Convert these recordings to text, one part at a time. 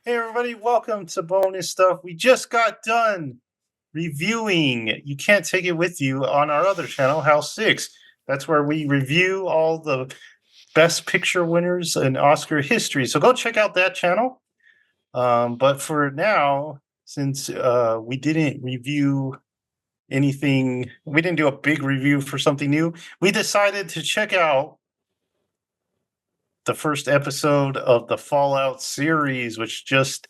Hey everybody, welcome to Bonus Stuff. We just got done reviewing You Can't Take It With You on our other channel, House 6. That's where we review all the best picture winners in Oscar history. So go check out that channel. But for now, since we didn't review anything, we didn't do a big review for something new, we decided to check out the first episode of the Fallout series, which just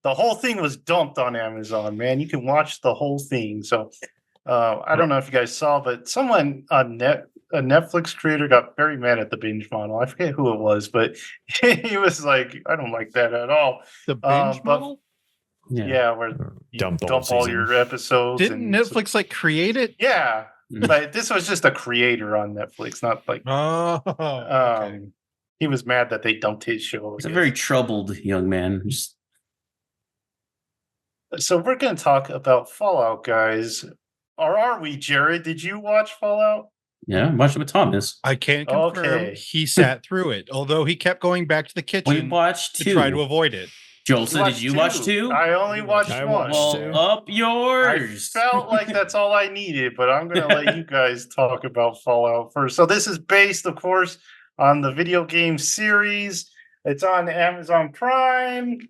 the whole thing was dumped on Amazon, man. You can watch the whole thing. So I don't know if you guys saw, but someone on a Netflix creator got very mad at the binge model. I forget who it was, but he was like, I don't like that at all. The binge model? Yeah, where you dump all your episodes. Didn't Netflix like create it? Yeah, but this was just a creator on Netflix, not like okay. He was mad that they dumped his show. He's a very troubled young man. So we're going to talk about Fallout, guys. Or are we, Jared? Did you watch Fallout? Yeah, I watched it with Thomas. I can't confirm he sat through it, although he kept going back to the kitchen We watched to two. try to avoid it. Joseph, did you watch two? I only watched one. Well, up yours. I felt like that's all I needed, but I'm going to let you guys talk about Fallout first. So this is based, of course, on the video game series. It's on Amazon Prime.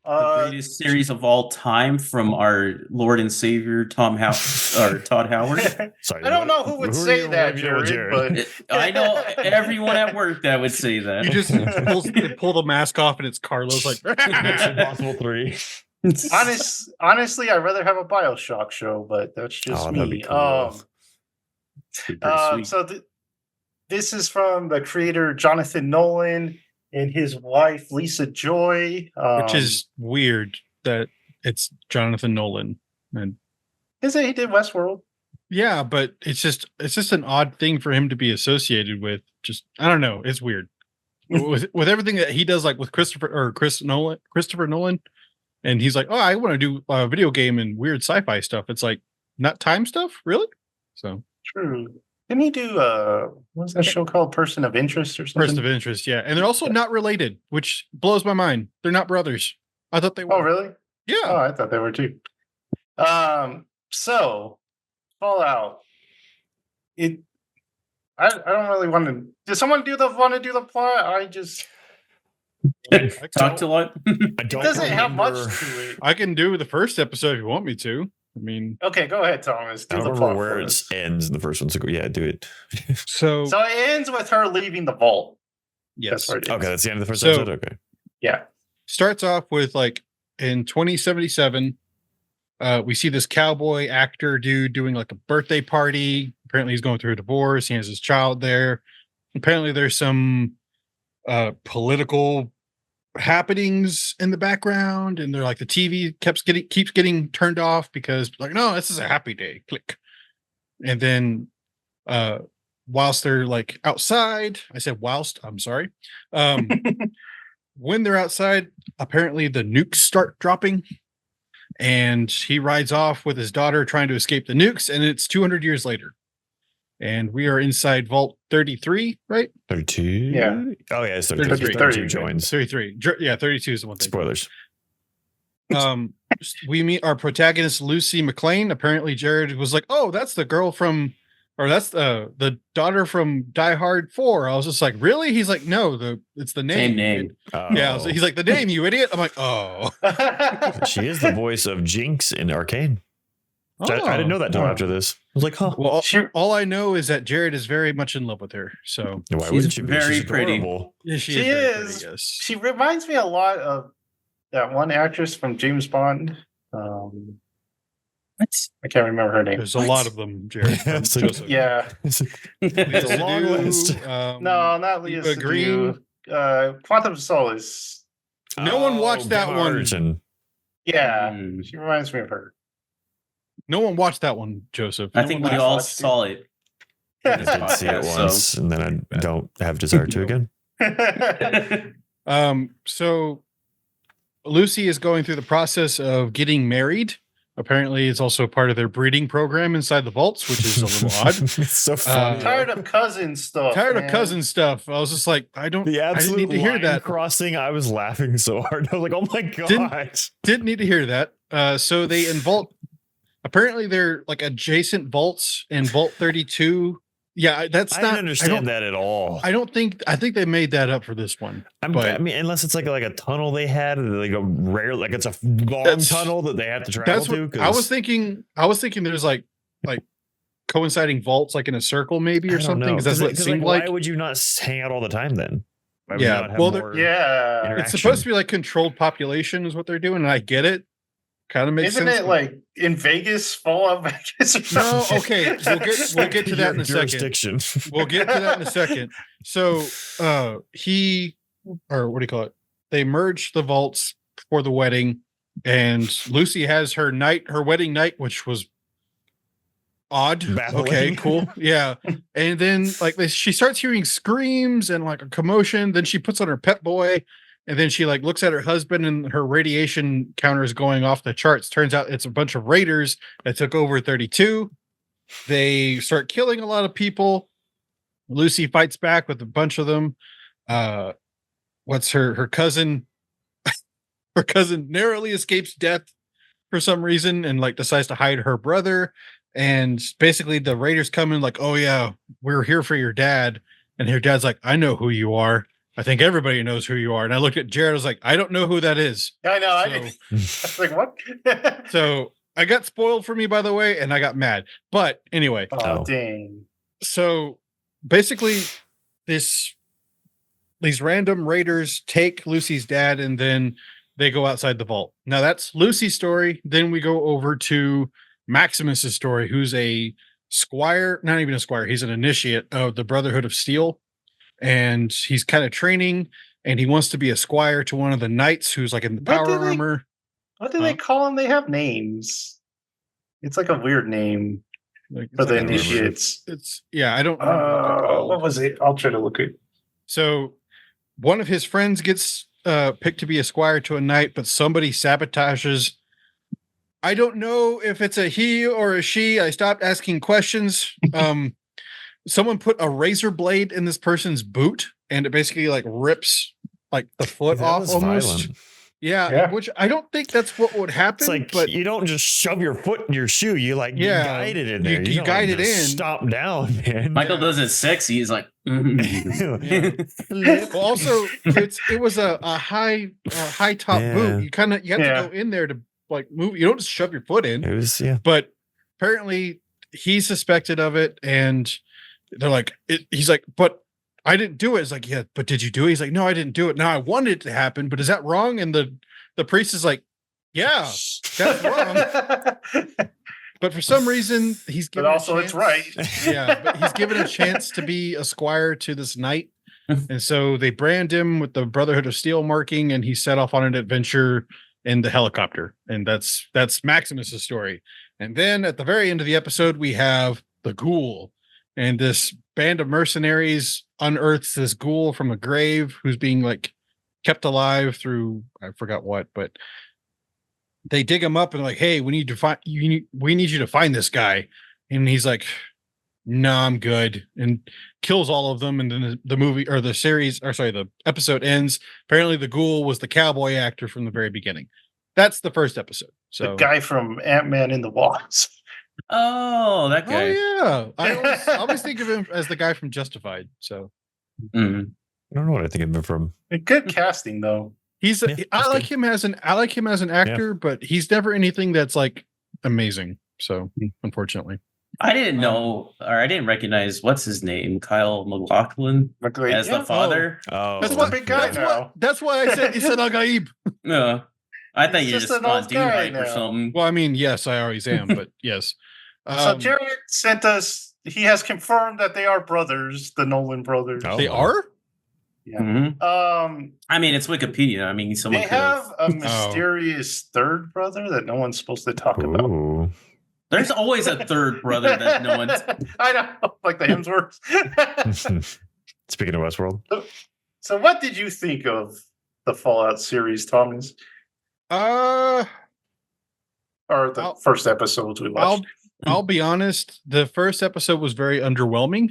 The greatest series of all time from our Lord and Savior Todd Howard. Sorry, I don't know who would say that, Jared, but I know everyone at work that would say that. You just pull the mask off and it's Carlos like Mission Impossible 3. Honestly, I'd rather have a BioShock show, but that's just me. Cool. So this is from the creator Jonathan Nolan and his wife Lisa Joy, which is weird that it's Jonathan Nolan. And is it? He did Westworld. Yeah, but it's just an odd thing for him to be associated with. Just I don't know. It's weird with everything that he does, like with Christopher Nolan, and he's like, oh, I want to do a video game and weird sci-fi stuff. It's like not time stuff, really. So true. Didn't he do what's that show called? Person of Interest or something? Person of Interest, yeah. And they're also not related, which blows my mind. They're not brothers. I thought they were. Oh, really? Yeah. Oh, I thought they were too. So Fallout. I don't really want to. Does someone want to do the plot? I just talked a lot. It doesn't have much to it. I can do the first episode if you want me to. I mean, okay, go ahead, Thomas. I don't remember where it ends in the first one, so yeah, do it. So it ends with her leaving the vault. Yes. Okay, that's the end of the first episode. Okay. Yeah. Starts off with like in 2077, we see this cowboy actor dude doing like a birthday party. Apparently, he's going through a divorce. He has his child there. Apparently, there's some political happenings in the background, and they're like the TV keeps getting turned off because like, no, this is a happy day. Click. And then whilst they're like outside, I said whilst, I'm sorry. When they're outside, apparently the nukes start dropping, and he rides off with his daughter trying to escape the nukes, and it's 200 years later. And we are inside Vault 33, right? 32? Yeah. Oh, yeah, it's 33. 32 joins. 33. Yeah, 32 is the one thing. Spoilers. We meet our protagonist, Lucy McLean. Apparently, Jared was like, oh, that's the girl from, or that's the daughter from Die Hard 4. I was just like, really? He's like, no, it's the name. Same name. Yeah, so he's like, the name, you idiot. I'm like, oh. She is the voice of Jinx in Arcane. I didn't know that until after this. I was like, huh. Well, all I know is that Jared is very much in love with her. So why wouldn't she be? Very She's pretty. adorable. Yeah, she is. Pretty, yes. She reminds me a lot of that one actress from James Bond. What? I can't remember her name. There's a lot of them, Jared. Yeah. It's a long list. No, not Leah Green. Quantum of Solace. No one watched that one. Origin. Yeah, she reminds me of her. No one watched that one, Joseph. I think we all saw it. I did see it once, and then I don't have desire to again. So Lucy is going through the process of getting married Apparently, it's also part of their breeding program inside the vaults, which is a little odd. It's so funny. I'm tired of cousin stuff. Tired of man. cousin stuff. I was just like, the I didn't absolute need to hear line that. crossing. I was laughing so hard. I was like, "Oh my god!" Didn't need to hear that. So they in vault. Apparently, they're like adjacent vaults in Vault 32. Yeah, that's I not. didn't understand that at all. I don't think. I think they made that up for this one. I but mean, unless it's like a tunnel they had, like a rare, like it's a long tunnel that they have to travel that's to. what I was thinking. I was thinking there's like coinciding vaults, like in a circle, maybe or something. Because that's what it seemed like. Why would you not hang out all the time then? Why would you Yeah, not have well, more Yeah. It's supposed to be like controlled population is what they're doing, and I get it. Kind of makes Isn't sense. it like in Vegas, Fallout Vegas? Or No, something? okay. We'll get to that in a second. jurisdiction. We'll get to that in a second. So he, or what do you call it? They merged the vaults for the wedding, and Lucy has her wedding night, which was odd. Baffling. Okay, cool. Yeah. And then like she starts hearing screams and like a commotion. Then she puts on her pet boy. And then she like looks at her husband and her radiation counter is going off the charts. Turns out it's a bunch of raiders that took over 32. They start killing a lot of people. Lucy fights back with a bunch of them. What's her cousin? Her cousin narrowly escapes death for some reason and like decides to hide her brother. And basically the raiders come in like, "Oh yeah, we're here for your dad." And her dad's like, "I know who you are. I think everybody knows who you are." And I looked at Jared. I was like, "I don't know who that is." I know. I didn't. I was like, what? So I got spoiled for me, by the way, and I got mad. But anyway, Oh, dang. so basically, these random raiders take Lucy's dad, and then they go outside the vault. Now that's Lucy's story. Then we go over to Maximus's story, who's a squire, not even a squire. He's an initiate of the Brotherhood of Steel. And he's kind of training, and he wants to be a squire to one of the knights who's like in the power armor. What do they call them? They have names. It's like a weird name Like, for the like initiates. I don't know. What was it? I'll try to look it. So one of his friends gets picked to be a squire to a knight, but somebody sabotages. I don't know if it's a he or a she. I stopped asking questions. Someone put a razor blade in this person's boot, and it basically like rips like the foot That off was almost. violent. Yeah, which I don't think that's what would happen. It's like, but you don't just shove your foot in your shoe. You like guide it in there. You don't guide like it just in. Stop down, man. Michael does it sexy. He's like, well, also it was a high top boot. You have to go in there to like move. You don't just shove your foot in. It was But apparently he's suspected of it, and they're like, he's like, "But I didn't do it." It's like, "Yeah, but did you do it?" He's like, "No, I didn't do it. Now I wanted it to happen, but is that wrong?" And the priest is like, "Yeah, that's wrong." But for some reason, he's given. But also, it's right. Yeah, but he's given a chance to be a squire to this knight, and so they brand him with the Brotherhood of Steel marking, and he set off on an adventure in the helicopter, and that's Maximus's story. And then at the very end of the episode, we have the ghoul, and this band of mercenaries unearths this ghoul from a grave who's being like kept alive through I forgot what, but they dig him up and like, "Hey, we need you to find this guy." And he's like, "No, I'm good," and kills all of them. And then the movie or the episode ends. Apparently the ghoul was the cowboy actor from the very beginning. That's the first episode. So the guy from Ant-Man in the Wasp. oh, that guy. Oh yeah, I always think of him as the guy from Justified. So Mm. I don't know what I think of him from. Good casting though. I like him as an actor, but he's never anything that's like amazing. So unfortunately, I didn't know, or I didn't recognize what's his name, Kyle MacLachlan, as the father. Oh, That's what big guy now. That's why I said Issa Al-Gaib. No, I thought He's you're just just an on old dude guy hype or now. something. Well, I mean, yes, I always am, but yes. So Jared sent us. He has confirmed that they are brothers, the Nolan brothers. Oh. They are? Yeah. Mhm. I mean, it's Wikipedia. I mean, someone They could have a mysterious third brother that no one's supposed to talk about. Ooh. There's always a third brother that no one's. I know, like the Hemsworths. Speaking of Westworld, So, what did you think of the Fallout series, Thomas? or the first episodes we watched. I'll be honest. The first episode was very underwhelming.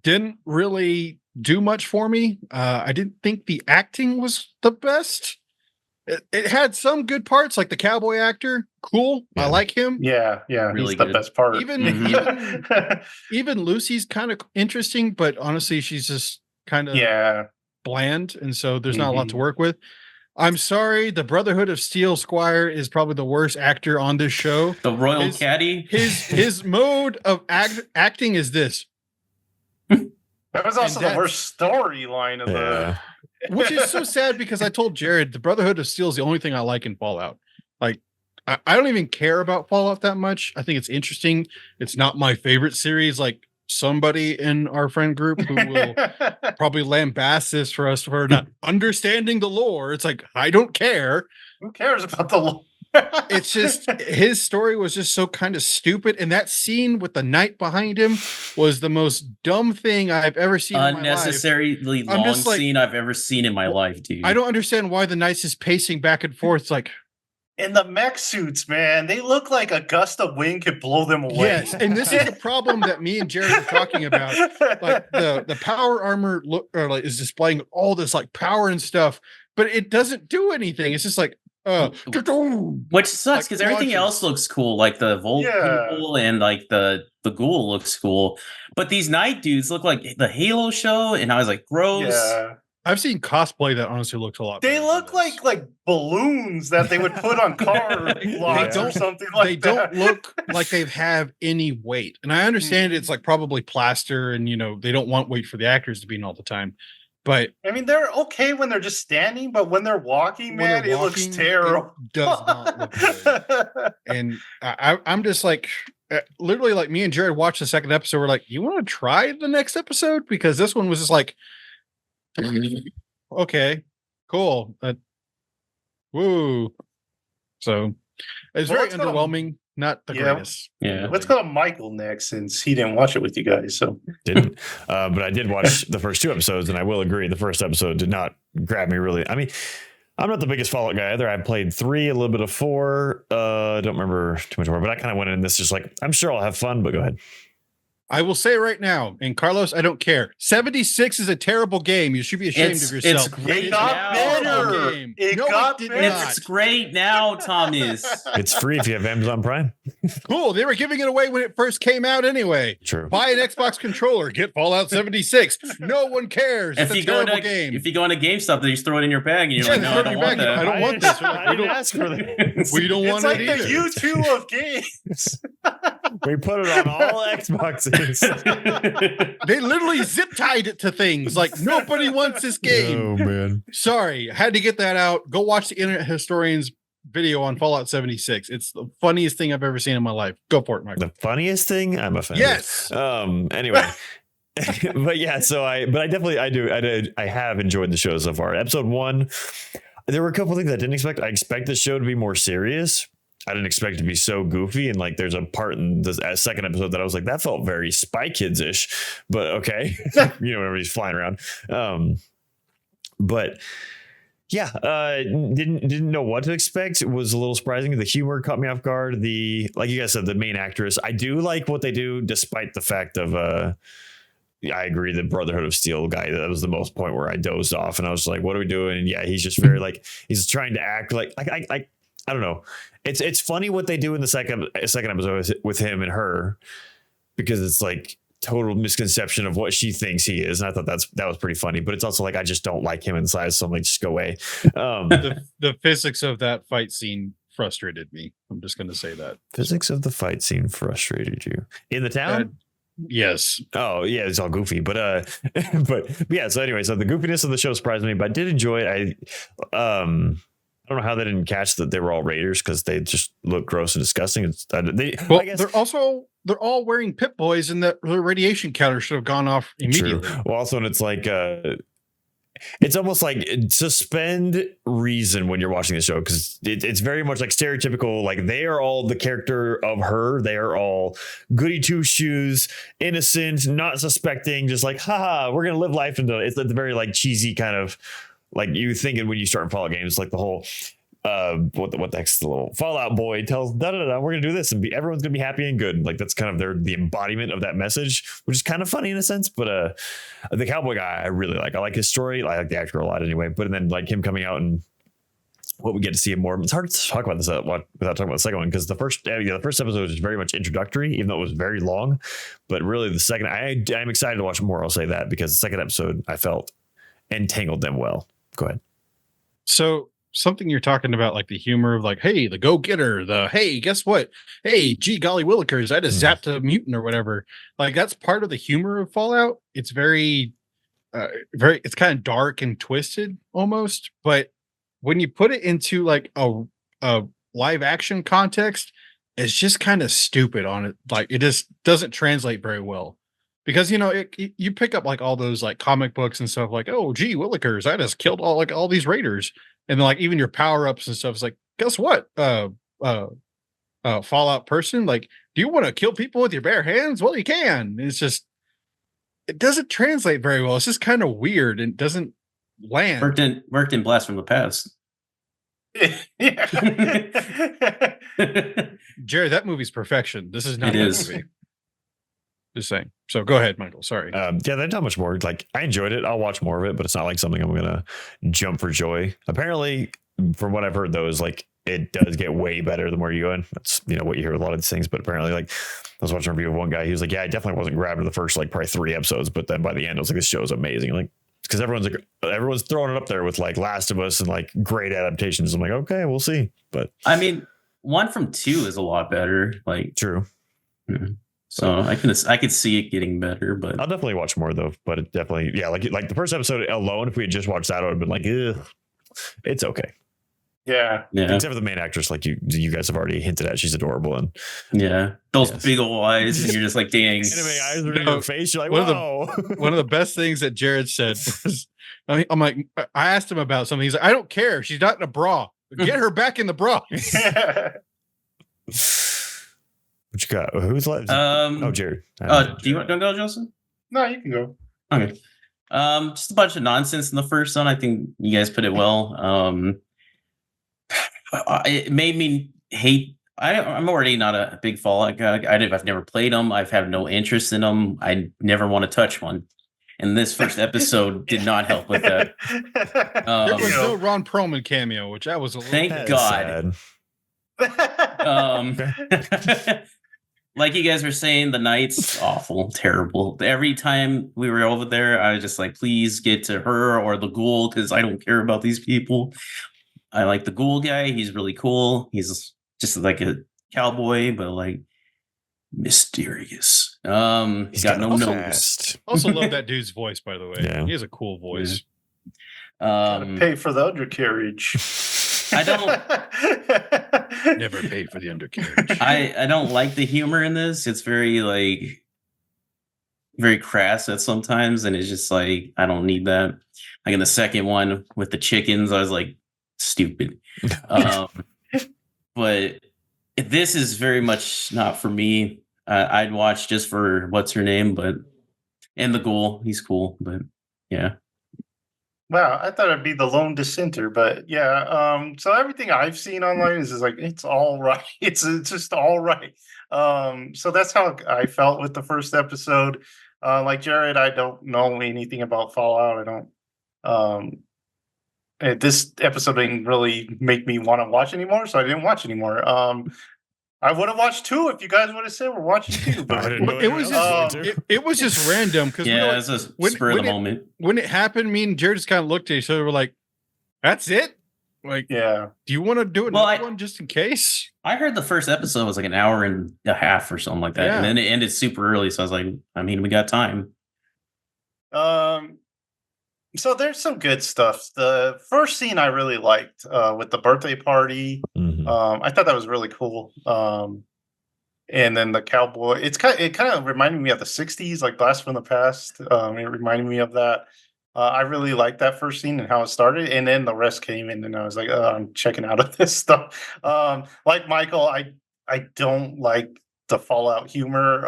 Didn't really do much for me. I didn't think the acting was the best. It had some good parts, like the cowboy actor. Cool. Yeah. I like him. Yeah, Really he's the good. best part. Even Lucy's kind of interesting, but honestly, she's just kind of bland, and so there's not a lot to work with. I'm sorry, the Brotherhood of Steel Squire is probably the worst actor on this show. The Royal Caddy. His mode of acting is this. That was also the worst storyline of the. Which is so sad because I told Jared the Brotherhood of Steel is the only thing I like in Fallout. Like, I don't even care about Fallout that much. I think it's interesting. It's not my favorite series. Like somebody in our friend group who will probably lambast this for us for not understanding the lore. It's like, I don't care. Who cares about the lore? It's just his story was just so kind of stupid, and that scene with the knight behind him was the most dumb thing I've ever seen. Unnecessarily long scene I've ever seen in my life, dude. I don't understand why the knight's just pacing back and forth. It's like, in the mech suits, man, they look like a gust of wind could blow them away. Yes, and this is the problem that me and Jared were talking about. Like the power armor is displaying all this like power and stuff, but it doesn't do anything. It's just like. Which sucks because everything else looks cool, like the Volt people and like the ghoul looks cool, but these night dudes look like the Halo show, and I was like, gross. Yeah. I've seen cosplay that honestly looks a lot better. They look like balloons that they would put on car lots or something like that. They don't look like they have any weight, and I understand it's like probably plaster, and they don't want weight for the actors to be in all the time. But I mean, they're okay when they're just standing, but when they're walking, it looks terrible. It does not look good. And I'm just like, literally, like me and Jared watched the second episode. We're like, you want to try the next episode? Because this one was just like, okay, cool. Woo. So it's very underwhelming. Not the greatest. Yeah. Let's go to Michael next, since he didn't watch it with you guys. So didn't, but I did watch the first two episodes, and I will agree the first episode did not grab me really. I mean, I'm not the biggest Fallout guy either. I played 3, a little bit of 4. I don't remember too much more, but I kind of went in this just like, I'm sure I'll have fun, but go ahead. I will say right now, and Carlos, I don't care. 76 is a terrible game. You should be ashamed of yourself. It's great. It got better. It's great now, Thomas. It's free if you have Amazon Prime. Cool. They were giving it away when it first came out anyway. True. Buy an Xbox controller. Get Fallout 76. No one cares. It's a terrible game. If you go into GameStop, they just throw it in your bag, and you're like, no, I don't want that. I don't want this. I didn't ask for that. We don't want it either. It's like the U2 of games. We put it on all Xboxes. They literally zip tied it to things like nobody wants this game. Oh man. Sorry, I had to get that out. Go watch the Internet Historian's video on Fallout 76. It's the funniest thing I've ever seen in my life. Go for it, Michael. The funniest thing? I'm offended. Yes. Anyway. But yeah, so I have enjoyed the show so far. Episode 1, there were a couple things I didn't expect. I expect the show to be more serious. I didn't expect it to be so goofy, and like there's a part in the second episode that I was like, that felt very Spy Kids-ish, but okay. Whenever he's flying around. But yeah, didn't know what to expect. It was a little surprising. The humor caught me off guard. Like you guys said, the main actress, I do like what they do, despite the fact of I agree, the Brotherhood of Steel guy, that was the most point where I dozed off, and I was like, what are we doing? And yeah, he's just very like, he's trying to act like I don't know. It's funny what they do in the second episode with him and her, because it's like total misconception of what she thinks he is. And I thought that was pretty funny, but it's also like, I just don't like him inside. So I'm like, just go away. The physics of that fight scene frustrated me. I'm just going to say that. Physics of the fight scene frustrated you in the town? Yes. Oh yeah, it's all goofy, but yeah. So anyway, so the goofiness of the show surprised me, but I did enjoy it. I don't know how they didn't catch that they were all Raiders, because they just look gross and disgusting. I guess they're all wearing Pip Boys, and the radiation counter should have gone off immediately. True. Well, also, and it's like it's almost like suspend reason when you're watching the show, because it's very much like stereotypical. Like they are all the character of her. They are all goody two shoes, innocent, not suspecting, just like, haha, we're gonna live life into. It's the very like cheesy kind of. Like you thinking when you start Fallout games, like the whole what the heck's the little Fallout boy tells we're gonna do this and everyone's gonna be happy and good. Like that's kind of the embodiment of that message, which is kind of funny in a sense. But the cowboy guy I really like. I like his story. I like the actor a lot anyway. But then like him coming out and what we get to see him more. It's hard to talk about this without talking about the second one because the first episode is very much introductory, even though it was very long. But really, the second, I'm excited to watch more. I'll say that because the second episode I felt entangled them well. Go ahead. So something you're talking about, like the humor of like, hey, the go getter, hey, guess what? Hey, gee, golly willikers, I just zapped a mutant or whatever. Like that's part of the humor of Fallout. It's very, it's kind of dark and twisted almost, but when you put it into like a live action context, it's just kind of stupid on it. Like it just doesn't translate very well because, you pick up like all those like comic books and stuff like, oh, gee, willikers, I just killed all these raiders. And then like even your power ups and stuff is like, guess what? Fallout person, like, do you want to kill people with your bare hands? Well, you can. And it's just, it doesn't translate very well. It's just kind of weird and doesn't land. Worked in Blast from the Past. Jared, that movie's perfection. This is not it that is. movie. Just saying. So go ahead, Michael. Sorry. There's not much more. Like I enjoyed it. I'll watch more of it, but it's not like something I'm gonna jump for joy. Apparently, from what I've heard, though, is like it does get way better the more you go in. That's what you hear with a lot of these things. But apparently, like I was watching a review of one guy. He was like, "Yeah, I definitely wasn't grabbed to the first like probably 3 episodes, but then by the end, I was like, this show's amazing." Like because everyone's throwing it up there with like Last of Us and like great adaptations. I'm like, okay, we'll see. But I mean, 1 from 2 is a lot better. Like true. Mm-hmm. So I could see it getting better, but I'll definitely watch more though. But it definitely, yeah, like the first episode alone, if we had just watched that, I would have been like, ugh, it's okay. Yeah. Except for the main actress, like you guys have already hinted at, she's adorable and those big old eyes, and you're just like, dang, anime eyes are in your face. You're like, whoa. One of the best things that Jared said was, I'm like, I asked him about something. He's like, I don't care. She's not in a bra. Get her back in the bra. What you got? Who's left? Jared. Do you want to go, Joseph? No, you can go. Okay. Just a bunch of nonsense in the first one. I think you guys put it well. It made me hate. I'm already not a big Fallout guy. I've never played them. I've had no interest in them. I never want to touch one. And this first episode did not help with that. There was no Ron Perlman cameo, which I was a little thank God. Like you guys were saying, the night's awful, terrible. Every time we were over there, I was just like, please get to her or the ghoul because I don't care about these people. I like the ghoul guy. He's really cool. He's just like a cowboy, but like mysterious. He's got no nose. Also love that dude's voice, by the way. Yeah. He has a cool voice. Gotta pay for the undercarriage. I don't never paid for the undercarriage. I don't like the humor in this. It's very crass at sometimes, and it's just like I don't need that. Like in the second one with the chickens, I was like stupid. But this is very much not for me. I'd watch just for what's her name, and the ghoul. He's cool, but yeah. Wow, I thought it'd be the lone dissenter, but yeah. So everything I've seen online is just like it's all right. It's just all right. So that's how I felt with the first episode. Like Jared, I don't know anything about Fallout. I don't. This episode didn't really make me want to watch anymore, so I didn't watch anymore. I would have watched 2 if you guys would have said we're watching 2. But it was just random because it's a spur of the moment. When it happened, me and Jared just kind of looked at each other. We're like, "That's it." Like, yeah. Do you want to do another one just in case? I heard the first episode was like an hour and a half or something like that, and then it ended super early. So I was like, I mean, we got time. So there's some good stuff. The first scene I really liked with the birthday party. Mm-hmm. I thought that was really cool. And then the cowboy. It kind of reminded me of the '60s, like Blast from the Past. It reminded me of that. I really liked that first scene and how it started, and then the rest came in, and I was like, I'm checking out of this stuff. Like Michael, I don't like the Fallout humor.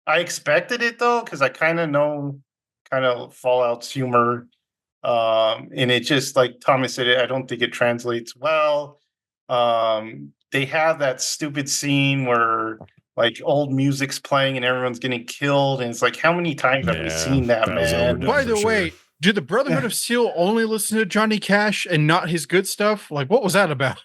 I expected it though, because I kind of know Fallout's humor. And it just like Thomas said, I don't think it translates well. They have that stupid scene where like old music's playing and everyone's getting killed, and it's like, how many times have we seen that, that was man? overdone. By for the sure. way, did the Brotherhood of Steel only listen to Johnny Cash and not his good stuff? Like, what was that about?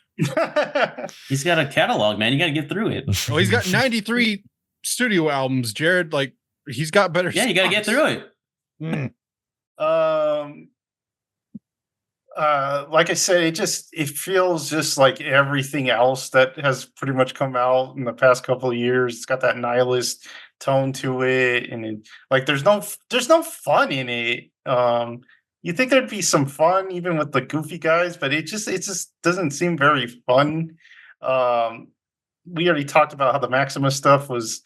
He's got a catalog, man. You got to get through it. Oh, he's got 93 studio albums, Jared. Like, he's got better. Yeah, you got to get through it. Mm. Like I said, it feels just like everything else that has pretty much come out in the past couple of years. It's got that nihilist tone to it, and like there's no fun in it. You think there'd be some fun even with the goofy guys, but it just doesn't seem very fun. We already talked about how the Maximus stuff was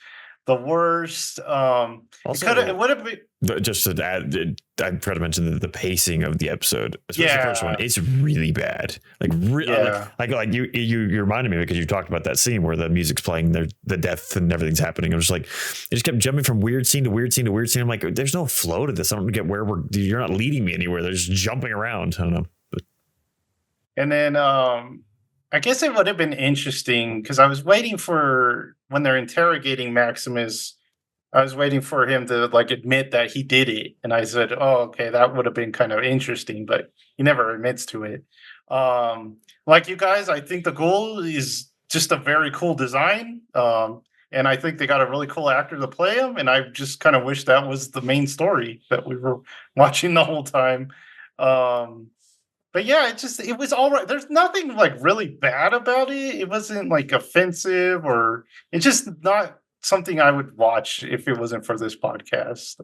the worst. It would have been. Just to add, I try to mention the pacing of the episode, especially the first one. It's really bad. Like you reminded me because you talked about that scene where the music's playing, the death and everything's happening. I was like, it just kept jumping from weird scene to weird scene to weird scene. I'm like, there's no flow to this. I don't get where you're not leading me anywhere. They're just jumping around. I don't know. And then I guess it would have been interesting because I was waiting for when they're interrogating Maximus. I was waiting for him to like admit that he did it, and I said, "Oh, okay, that would have been kind of interesting," but he never admits to it. Like you guys, I think the Ghoul is just a very cool design, and I think they got a really cool actor to play him. And I just kind of wish that was the main story that we were watching the whole time. But yeah, it was all right. There's nothing like really bad about it. It wasn't like offensive, or it's just not something I would watch if it wasn't for this podcast.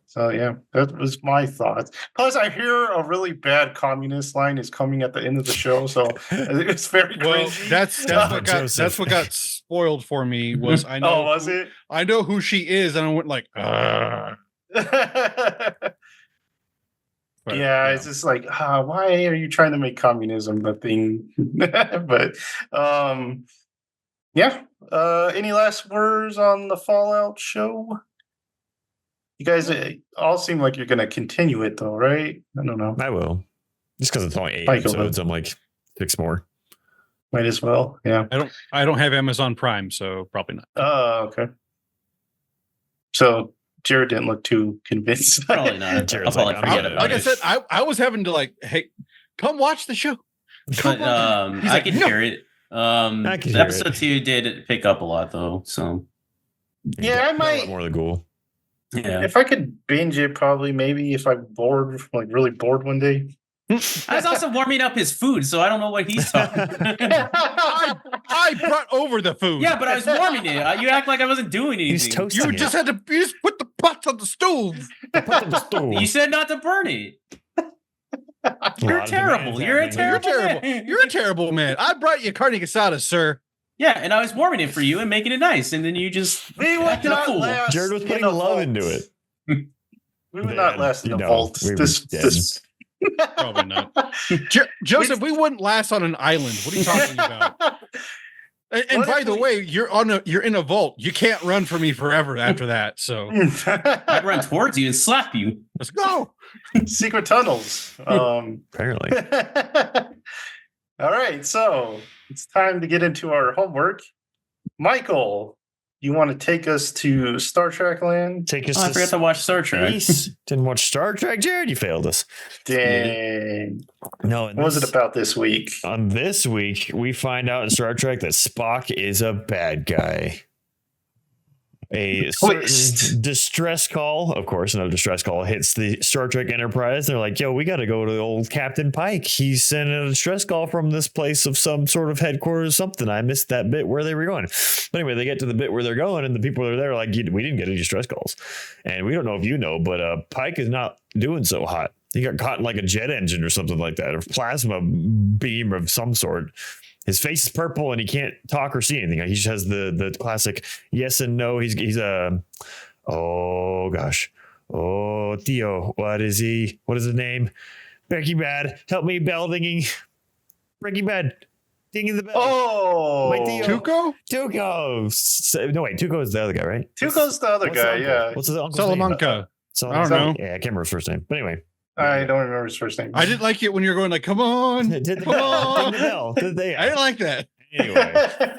So yeah, that was my thoughts. Plus, I hear a really bad communist line is coming at the end of the show, so it's very Well, cringy. that's what got spoiled for me. Was I know? Oh, was it? I know who she is, and I went like, But, yeah, it's just like, why are you trying to make communism the thing? But yeah. Any last words on the Fallout show? You guys all seem like you're going to continue it, though, right? I don't know. I will, just because it's only 8 Michael episodes. I'm like 6 more. Might as well. Yeah. I don't have Amazon Prime, so probably not. Oh, okay. So Jared didn't look too convinced. Probably not. I'll Jared's probably like, forget I'm- about Like I it. said, I was having to like, hey, come watch the show. But He's I like, can "No." hear it. I can hear Episode it. 2 did pick up a lot though, so Yeah, I Got a lot might. more of the Ghoul. yeah. If I could binge it, probably, maybe if I'm bored, like really bored one day. I was also warming up his food, so I don't know what he's talking. I brought over the food. Yeah, but I was warming it. You act like I wasn't doing anything. He's toasting. You just had to put the pots on the stove. You said not to burn it. A You're lot of terrible. demands You're a happening. You're terrible. terrible. You're a terrible man. I brought you carne asada, sir. Yeah, and I was warming it for you and making it nice, and then you just We would acted a not fool. last. Jared was in putting a love vault. into it. We would Man, not last in you a know, vault. we were This Probably not. Joseph, we wouldn't last on an island. What are you talking about? And What by if the we- way, you're in a vault. You can't run from me forever after that. So I'd run towards you and slap you. let's go. Secret tunnels. Apparently. All right, so it's time to get into our homework. Michael, you want to take us to Star Trek land? Take us Oh, I forgot to watch Star Trek. space. Didn't watch Star Trek, Jared? You failed us. Dang. No. What was it about this week? On this week, we find out in Star Trek that Spock is a bad guy. A Twist. certain distress call, of course, another distress call hits the Star Trek Enterprise. They're like, yo, we got to go to old Captain Pike. He's sending a distress call from this place of some sort of headquarters, something. I missed that bit where they were going. But anyway, they get to the bit where they're going, and the people that are there are like, we didn't get any distress calls. And we don't know if you know, but Pike is not doing so hot. He got caught in like a jet engine or something like that, or plasma beam of some sort. His face is purple and he can't talk or see anything. He just has the classic yes and no. He's oh gosh. Oh, Theo. What is he? What is his name? Breaking Bad. Help me, bell dinging. Breaking Bad. Dinging the bell. Oh, Wait, Theo. Tuco? Tuco. No, wait. Tuco is the other guy, right? Tuco's the other What's the guy, uncle? yeah. What's his uncle's name? Salamanca. I don't know. Yeah, I can't remember his first name. But anyway, I don't remember his first name. I didn't like it when you're going like, come on, Did the come bell, on. did the bell, did they? I didn't like that. Anyway.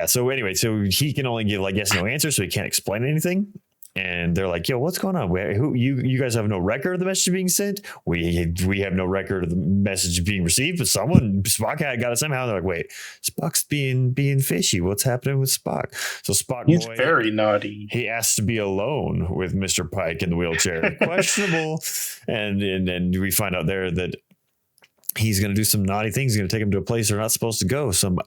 So anyway, so he can only give like yes, no answers, so he can't explain anything. And they're like, "Yo, what's going on? Who you guys have no record of the message being sent? We have no record of the message being received, but Spock got it somehow." They're like, "Wait, Spock's being fishy. What's happening with Spock?" So Spock, He's very naughty. He asked to be alone with Mr. Pike in the wheelchair. Questionable. And we find out there that he's going to do some naughty things. He's going to take him to a place they're not supposed to go, some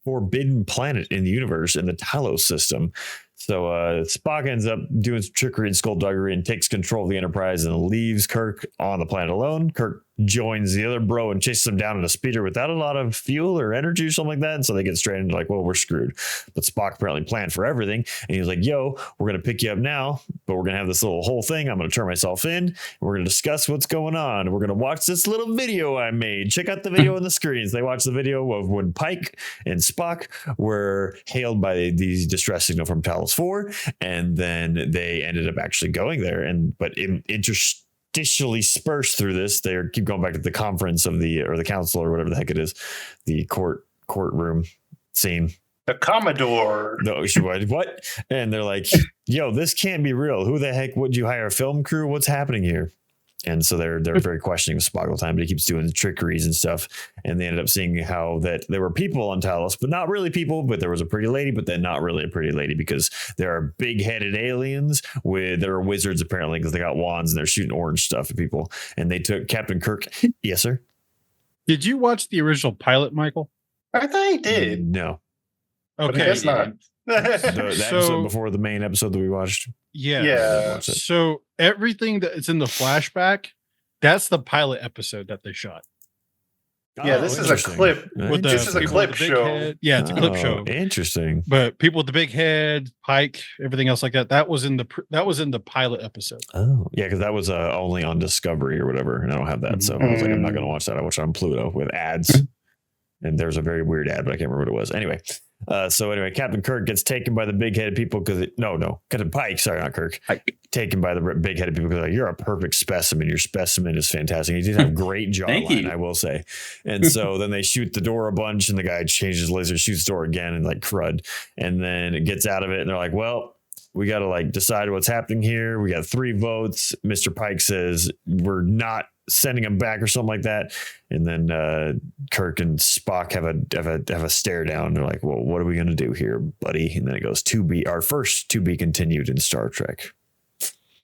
forbidden planet in the universe in the Talos system. So Spock ends up doing some trickery and skullduggery and takes control of the Enterprise and leaves Kirk on the planet alone. Kirk joins the other bro and chases him down in a speeder without a lot of fuel or energy or something like that. And so they get straight into like, well, we're screwed. But Spock apparently planned for everything. And he's like, yo, we're going to pick you up now, but we're going to have this little whole thing. I'm going to turn myself in. And we're going to discuss what's going on. We're going to watch this little video I made. Check out the video on the screens. They watched the video of when Pike and Spock were hailed by the distress signal from Talos 4. And then they ended up actually going there. But interstitially spurred through this, they keep going back to the conference of the council or whatever the heck it is, the courtroom scene. The Commodore. No, what? And they're like, yo, this can't be real. Who the heck would you hire? A film crew? What's happening here? And so they're very questioning Spock all the time, but he keeps doing trickeries and stuff. And they ended up seeing how that there were people on Talos, but not really people, but there was a pretty lady, but then not really a pretty lady because there are big-headed aliens there are wizards apparently because they got wands and they're shooting orange stuff at people. And they took Captain Kirk. Yes, sir. Did you watch the original pilot, Michael? I thought he did. No. But I Okay. guess not. The episode before the main episode that we watched. Yeah. Yeah. So everything that is in the flashback, that's the pilot episode that they shot. Yeah, this is a interesting. clip. With the This is a people clip with the big show. head. Yeah, it's a clip Oh, show. Interesting. But people with the big head, Pike, everything else like that, that was in the pilot episode. Oh, yeah, because that was only on Discovery or whatever, and I don't have that. So I was like, I'm not going to watch that. I watched it on Pluto with ads. And there's a very weird ad, but I can't remember what it was. Anyway, Captain Kirk gets taken by the big-headed people because Captain Pike, sorry, not Kirk, taken by the big-headed people because you're a perfect specimen. Your specimen is fantastic. You did have great jawline, I will say. And so then they shoot the door a bunch, and the guy changes laser, shoots the door again, and like crud. And then it gets out of it, and they're like, well, we got to like decide what's happening here. We got 3 votes. Mr. Pike says we're not sending him back or something like that. And then Kirk and Spock have a stare down. They're like, well, what are we going to do here, buddy? And then it goes our first to be continued in Star Trek.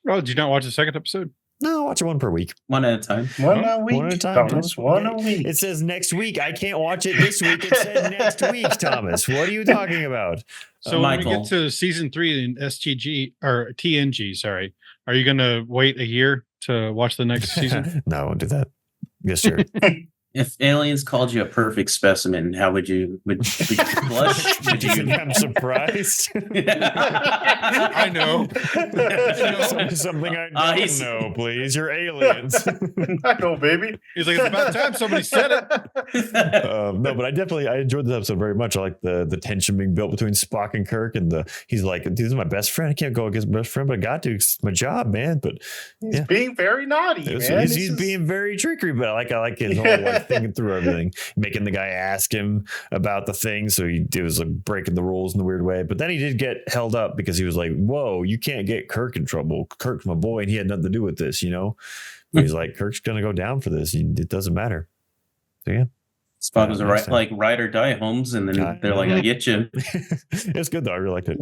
Oh, did you not watch the second episode? No, watch it one per week. One at a time. One a week. One at a time. Thomas, one a week. It says next week. I can't watch it this week. It says next week, Thomas. What are you talking about? So when we Michael. get to season 3 in STG or TNG, sorry, are you going to wait a year to watch the next season? No, I won't do that. Yes, sir. If aliens called you a perfect specimen, how would you blush? Would you? I'm surprised. I know. Something I don't know, please. You're aliens. I know, baby. He's like, it's about time somebody said it. No, but I enjoyed this episode very much. I like the tension being built between Spock and Kirk, and he's like, "This is my best friend. I can't go against my best friend, but I got to. It's my job, man." But He's being very naughty, man. He's being very trickery, but I like his whole like thinking through everything, making the guy ask him about the thing. So it was like breaking the rules in a weird way. But then he did get held up because he was like, "Whoa, you can't get Kirk in trouble. Kirk's my boy, and he had nothing to do with this, you know." But he's like, "Kirk's gonna go down for this. It doesn't matter." So yeah. Spock was like ride or die, Holmes, and then they're like, "I get you." It's good though. I really liked it.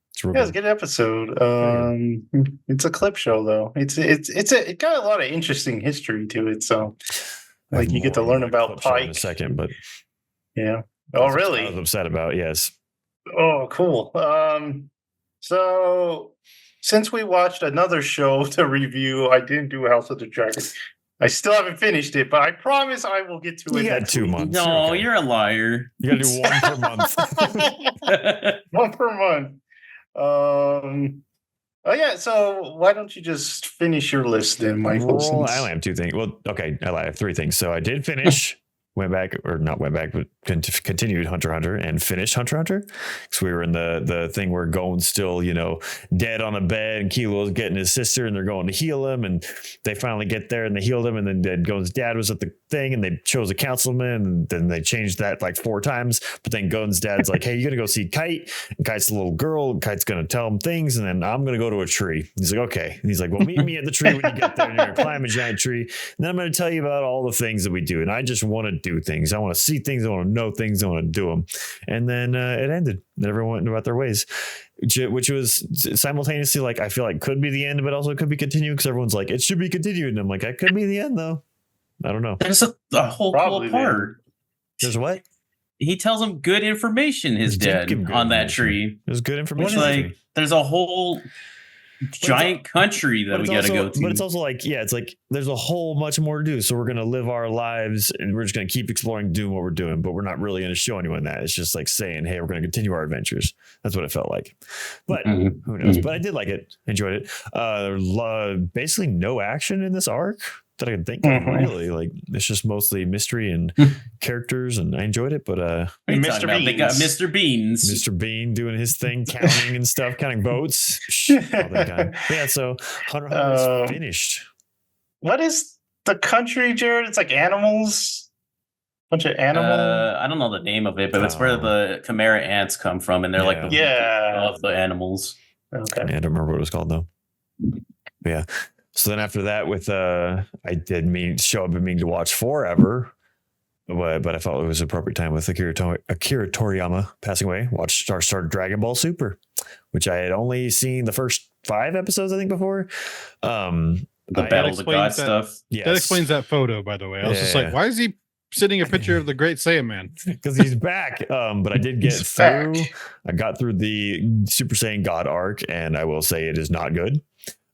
It's real Yeah, it's a good episode. It's a clip show though. It got a lot of interesting history to it. So, like, you get to learn about Pike in a second, but yeah. Oh, really? I was upset about yes. Oh, cool. So since we watched another show to review, I didn't do House of the Dragon. I still haven't finished it, but I promise I will get to it. You got next 2 week. months. No, Okay. you're a liar. You gotta do 1 per month. One per month. Oh yeah. So why don't you just finish your list then, Michael? Well, I only have 2 things. Well, okay, I have 3 things. So I did finish went back, or not went back, but continued Hunter x Hunter and finished Hunter x Hunter. Because we were in the thing where Gon's still, dead on a bed, and Kilo's getting his sister, and they're going to heal him, and they finally get there and they healed him, and then Gon's dad was at the thing, and they chose a councilman, and then they changed that like 4 times. But then Gon's dad's like, "Hey, you're gonna go see Kite," and Kite's a little girl, and Kite's gonna tell him things, and then I'm gonna go to a tree. He's like, "Okay," and he's like, "Well, meet me at the tree when you get there, and you're gonna climb a giant tree, and then I'm gonna tell you about all the things that we do, and I just want to do things. I want to see things. I want to know things. I want to do them." And then it ended. And everyone went about their ways, which was simultaneously like, I feel like could be the end, but also it could be continued, because everyone's like, it should be continued. And I'm like, it could be the end though. I don't know. There's a whole Probably cool part. There's what? He tells him good information, his He did dad, give him good on that information. tree. There's good Which, information. like, there's a whole giant country that we got to go to. But it's also like, yeah, it's like there's a whole much more to do. So we're going to live our lives, and we're just going to keep exploring, doing what we're doing, but we're not really going to show anyone that. It's just like saying, hey, we're going to continue our adventures. That's what it felt like. But who knows? But I did like it. Enjoyed it. Basically no action in this arc that I can think of, really. Like, it's just mostly mystery and characters, and I enjoyed it. But Mr. Beans. They got Mr. Beans. Mr. Bean doing his thing, counting and stuff, counting boats. All that kind. Yeah, so Hunter x Hunter is finished. What is the country, Jared? It's like animals. Bunch of animals. I don't know the name of it, but it's where the Chimera ants come from, and they're like the of the animals. Okay. I don't remember what it was called though. But yeah. So then after that, with I did mean to watch Forever, but I felt it was appropriate time with Akira Toriyama passing away. Started Dragon Ball Super, which I had only seen the first 5 episodes, I think, before. The Battle of the Gods stuff. Yes. That explains that photo, by the way. I was just like, why is he sending a picture of the Great Saiyan Man? Because he's back. But I did get through. I got through the Super Saiyan God arc, and I will say it is not good.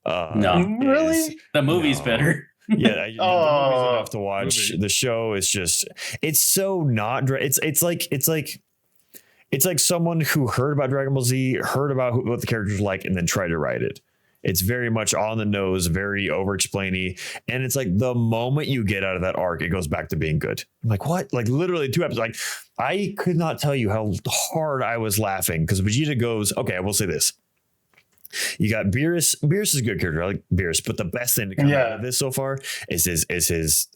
No, really? The movie's better. Yeah, the movie's enough to watch. The show is just, it's so not. It's like someone who heard about Dragon Ball Z, heard about what the characters like, and then tried to write it. It's very much on the nose, very over-explainy, and it's like the moment you get out of that arc, it goes back to being good. I'm like, what? Like literally 2 episodes. Like, I could not tell you how hard I was laughing, because Vegeta goes, okay, I will say this. You got Beerus. Beerus is a good character. I like Beerus, but the best thing to come out of this so far is his.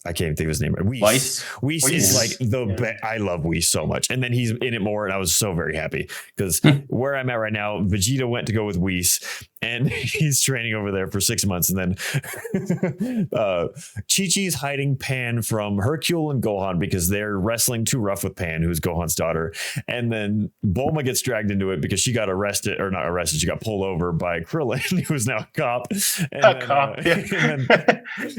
I can't even think of his name. Whis. Whis is like the best. I love Whis so much, and then he's in it more, and I was so very happy, because where I'm at right now, Vegeta went to go with Whis, and he's training over there for 6 months, and then Chi-Chi's hiding Pan from Hercule and Gohan because they're wrestling too rough with Pan, who's Gohan's daughter, and then Bulma gets dragged into it because she got arrested, or not arrested, she got pulled over by Krillin, who's now a cop.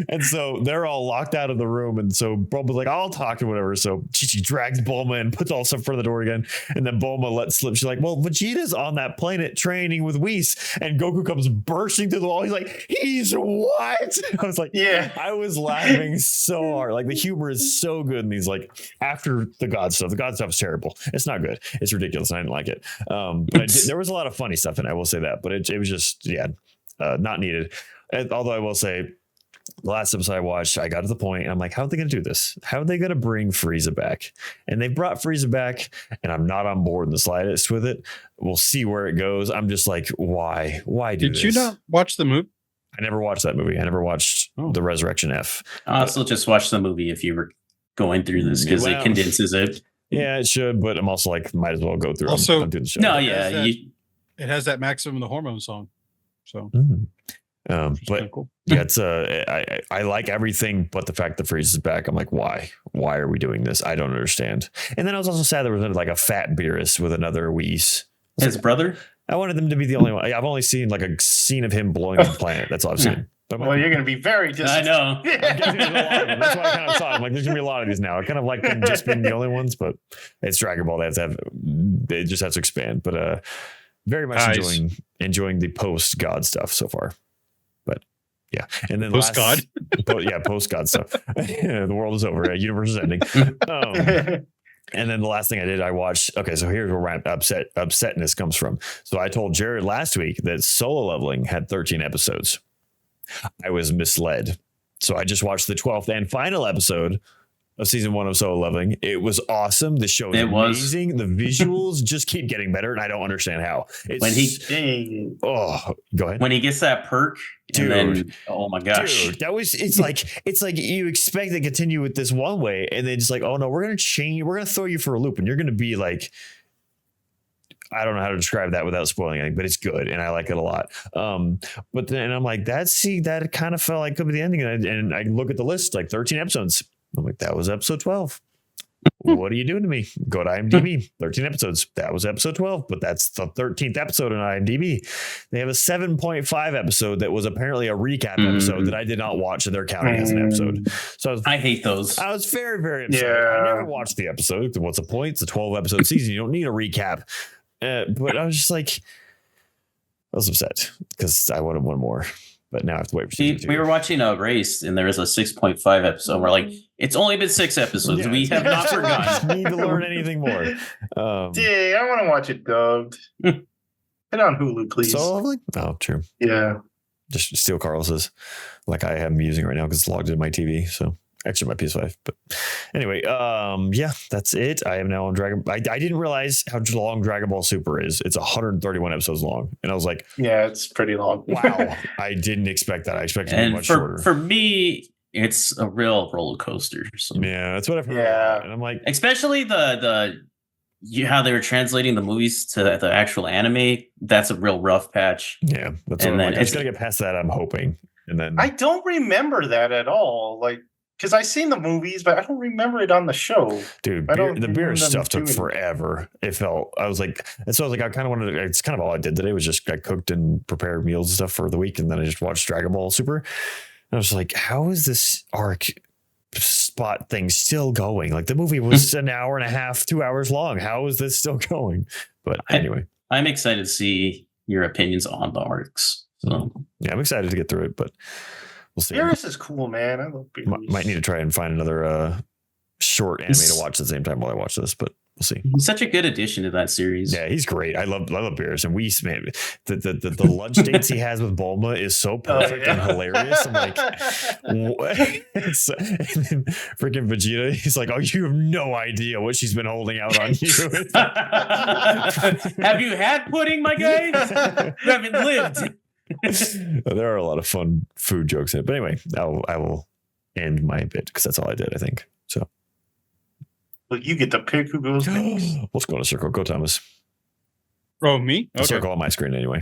And so they're all locked out of the room, and so Bulma's like, I'll talk to whatever. So Chi-Chi drags Bulma and puts all stuff in front of the door again, and then Bulma lets slip. She's like, well, Vegeta's on that planet training with Whis, and Goku comes bursting through the wall. He's like, he's what? I was like, yeah, I was laughing so hard. Like, the humor is so good in these, like, after the God stuff is terrible. It's not good. It's ridiculous. I didn't like it. But there was a lot of funny stuff in it, I will say that, but it was just, not needed. And, although I will say, the last episode I watched, I got to the point, and I'm like, how are they going to do this? How are they going to bring Frieza back? And they brought Frieza back, and I'm not on board in the slightest with it. We'll see where it goes. I'm just like, why? Why do this? Did you not watch the movie? I never watched that movie. I never watched The Resurrection F. I'll still just watch the movie if you were going through this, because it condenses it. Yeah, it should, but I'm also like, might as well go through. Also, I'm doing the show. No, it has that Maximum the Hormone song. So, but cool. Yeah, it's I like everything but the fact that Frieza is back. I'm like, why are we doing this? I don't understand. And then I was also sad there was like a fat Beerus with another Whis. His brother? I wanted them to be the only one. I've only seen like a scene of him blowing up the planet. That's all I've seen. But well, you're going to be very disappointed. I know. That's why I kind of thought, I'm like, there's going to be a lot of these now. I kind of like them just being the only ones, but it's Dragon Ball. They just have to expand. But very much enjoying the post God stuff so far. But yeah, and then post God, post God stuff. The world is over. Universe is ending. And then the last thing I did, I watched. Okay, so here's where my upsetness comes from. So I told Jared last week that Solo Leveling had 13 episodes. I was misled. So I just watched the 12th and final episode of season 1 of Solo Leveling. It was awesome. The show is It was. amazing. The visuals just keep getting better, and I don't understand how. It's, When he Dang. go ahead. when he gets that perk, Dude. and then oh my gosh, Dude, that was it's like you expect to continue with this one way, and then it's like, oh no, we're gonna change, we're gonna throw you for a loop, and you're gonna be like, I don't know how to describe that without spoiling anything, but it's good and I like it a lot. But then I'm like, that kind of felt like could be the ending, and I look at the list, like 13 episodes. I'm like, that was episode 12. What are you doing to me? Go to IMDb. 13 episodes. That was episode 12, but that's the 13th episode on IMDb. They have a 7.5 episode that was apparently a recap episode that I did not watch, and they're counting as an episode. So I hate those. I was very, very upset. Yeah. I never watched the episode. What's the point? It's a 12 episode season. You don't need a recap. But I was just like, I was upset because I wanted one more. But now I have to wait for season 2. We were watching a race, and there was a 6.5 episode. We're like, it's only been 6 episodes. Yeah. We have not forgotten. Need to learn anything more. Dang, I want to watch it dubbed. Put it on Hulu, please. So like, oh, true. Yeah. Just steal Carlos's, like I am using right now because it's logged into my TV. So actually my PS5. But anyway, yeah, that's it. I am now on Dragon. I didn't realize how long Dragon Ball Super is. It's 131 episodes long, and I was like, Yeah, it's pretty long. wow, I didn't expect that. I expected it to be And much shorter. for me, it's a real roller coaster. So. Yeah, that's what I've heard. Yeah. And I'm like, Especially how they were translating the movies to the actual anime. That's a real rough patch. yeah, that's what And I'm then like. I just gotta get past that. I'm hoping, and then I don't remember that at all. Like, because I seen the movies, but I don't remember it on the show. dude, I don't the beer remember them stuff took doing it. forever. It felt. I was like, and so I was like, I kind of wanted to. It's kind of all I did today was just I cooked and prepared meals and stuff for the week, and then I just watched Dragon Ball Super. And I was like, how is this arc spot thing still going? Like the movie was an hour and a half, 2 hours long. How is this still going? But anyway, I'm excited to see your opinions on the arcs. So yeah, I'm excited to get through it, but we'll see. Beerus is cool, man. I love Beerus. Might need to try and find another short anime to watch at the same time while I watch this, but we'll see. he's such a good addition to that series. Yeah, he's great. I love Beerus, and man, the lunch dates he has with Bulma is so perfect and hilarious. I'm like, what? And then freaking Vegeta, he's like, oh, you have no idea what she's been holding out on you. Have you had pudding, my guy? You haven't lived. There are a lot of fun food jokes in it, but anyway, I will end my bit because that's all I did, I think. So Well, you get to pick who goes next. let's go in a circle. Go, Thomas. Oh, me? A Okay. circle on my screen anyway.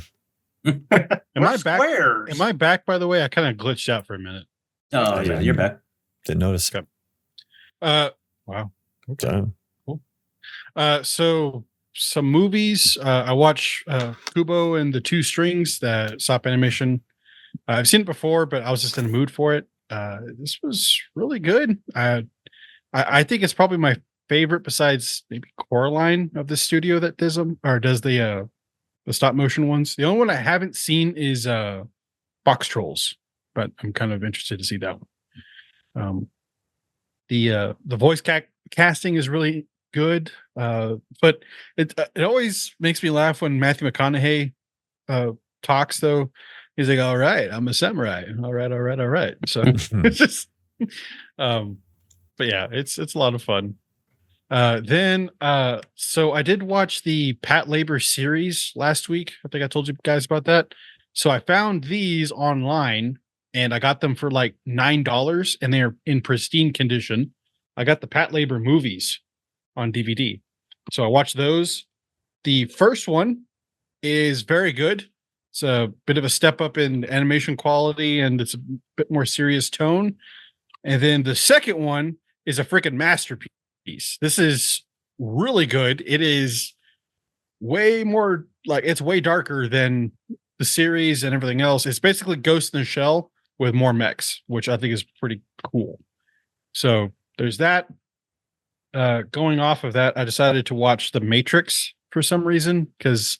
Am I back? Squares. Am I back? By the way, I kind of glitched out for a minute. Oh yeah, you're back. Didn't notice. Okay. Wow. So, So some movies. I watch Kubo and the Two Strings, that stop animation. I've seen it before, but I was just in the mood for it. This was really good. I think it's probably my favorite besides maybe Coraline of the studio that does them or does the stop motion ones. The only one I haven't seen is Box Trolls, but I'm kind of interested to see that one. The voice casting is really good, but it always makes me laugh when Matthew McConaughey talks. Though he's like, "All right, I'm a samurai. All right." So it's just, but yeah, it's a lot of fun. So I did watch the Pat Labor series last week. I think I told you guys about that. So I found these online and I got them for like $9 and they're in pristine condition. I got the Pat Labor movies on DVD. So I watched those. The first one is very good. It's a bit of a step up in animation quality and it's a bit more serious tone. And then the second one is a freaking masterpiece. This is really good. It is way more like it's way darker than the series and everything else. It's basically Ghost in the Shell with more mechs, which I think is pretty cool. So there's that. Going off of that, I decided to watch The Matrix for some reason because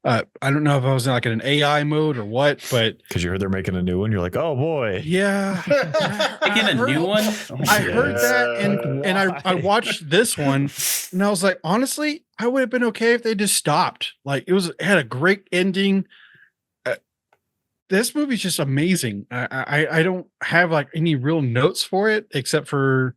I don't know if I was in like in an AI mode or what, but because you heard they're making a new one, you're like, oh boy. yeah. Making a new one. I heard that and I watched this one and I was like, honestly, I would have been okay if they just stopped. Like it had a great ending. This movie's just amazing. I don't have like any real notes for it except for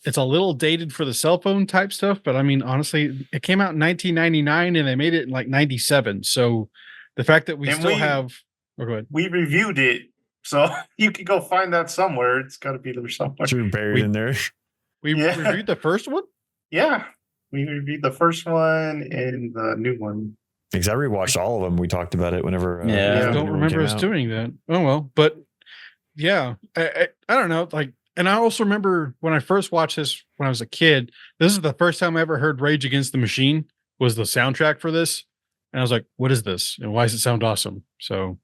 it's a little dated for the cell phone type stuff, but I mean, honestly, it came out in 1999 and they made it in like 97. So the fact that we And still we- have, oh, go ahead. We reviewed it, so you can go find that somewhere. It's got to be there somewhere. Should be buried We- in there. We Yeah. reviewed the first one. Yeah, we reviewed the first one and the new one. Because I rewatched all of them. We talked about it whenever. Yeah. I Yeah. don't when one remember came us out. doing that. Oh well, but yeah, I don't know. Like, and I also remember when I first watched this when I was a kid. This is the first time I ever heard Rage Against the Machine was the soundtrack for this, and I was like, "What is this? And why does it sound awesome?" So,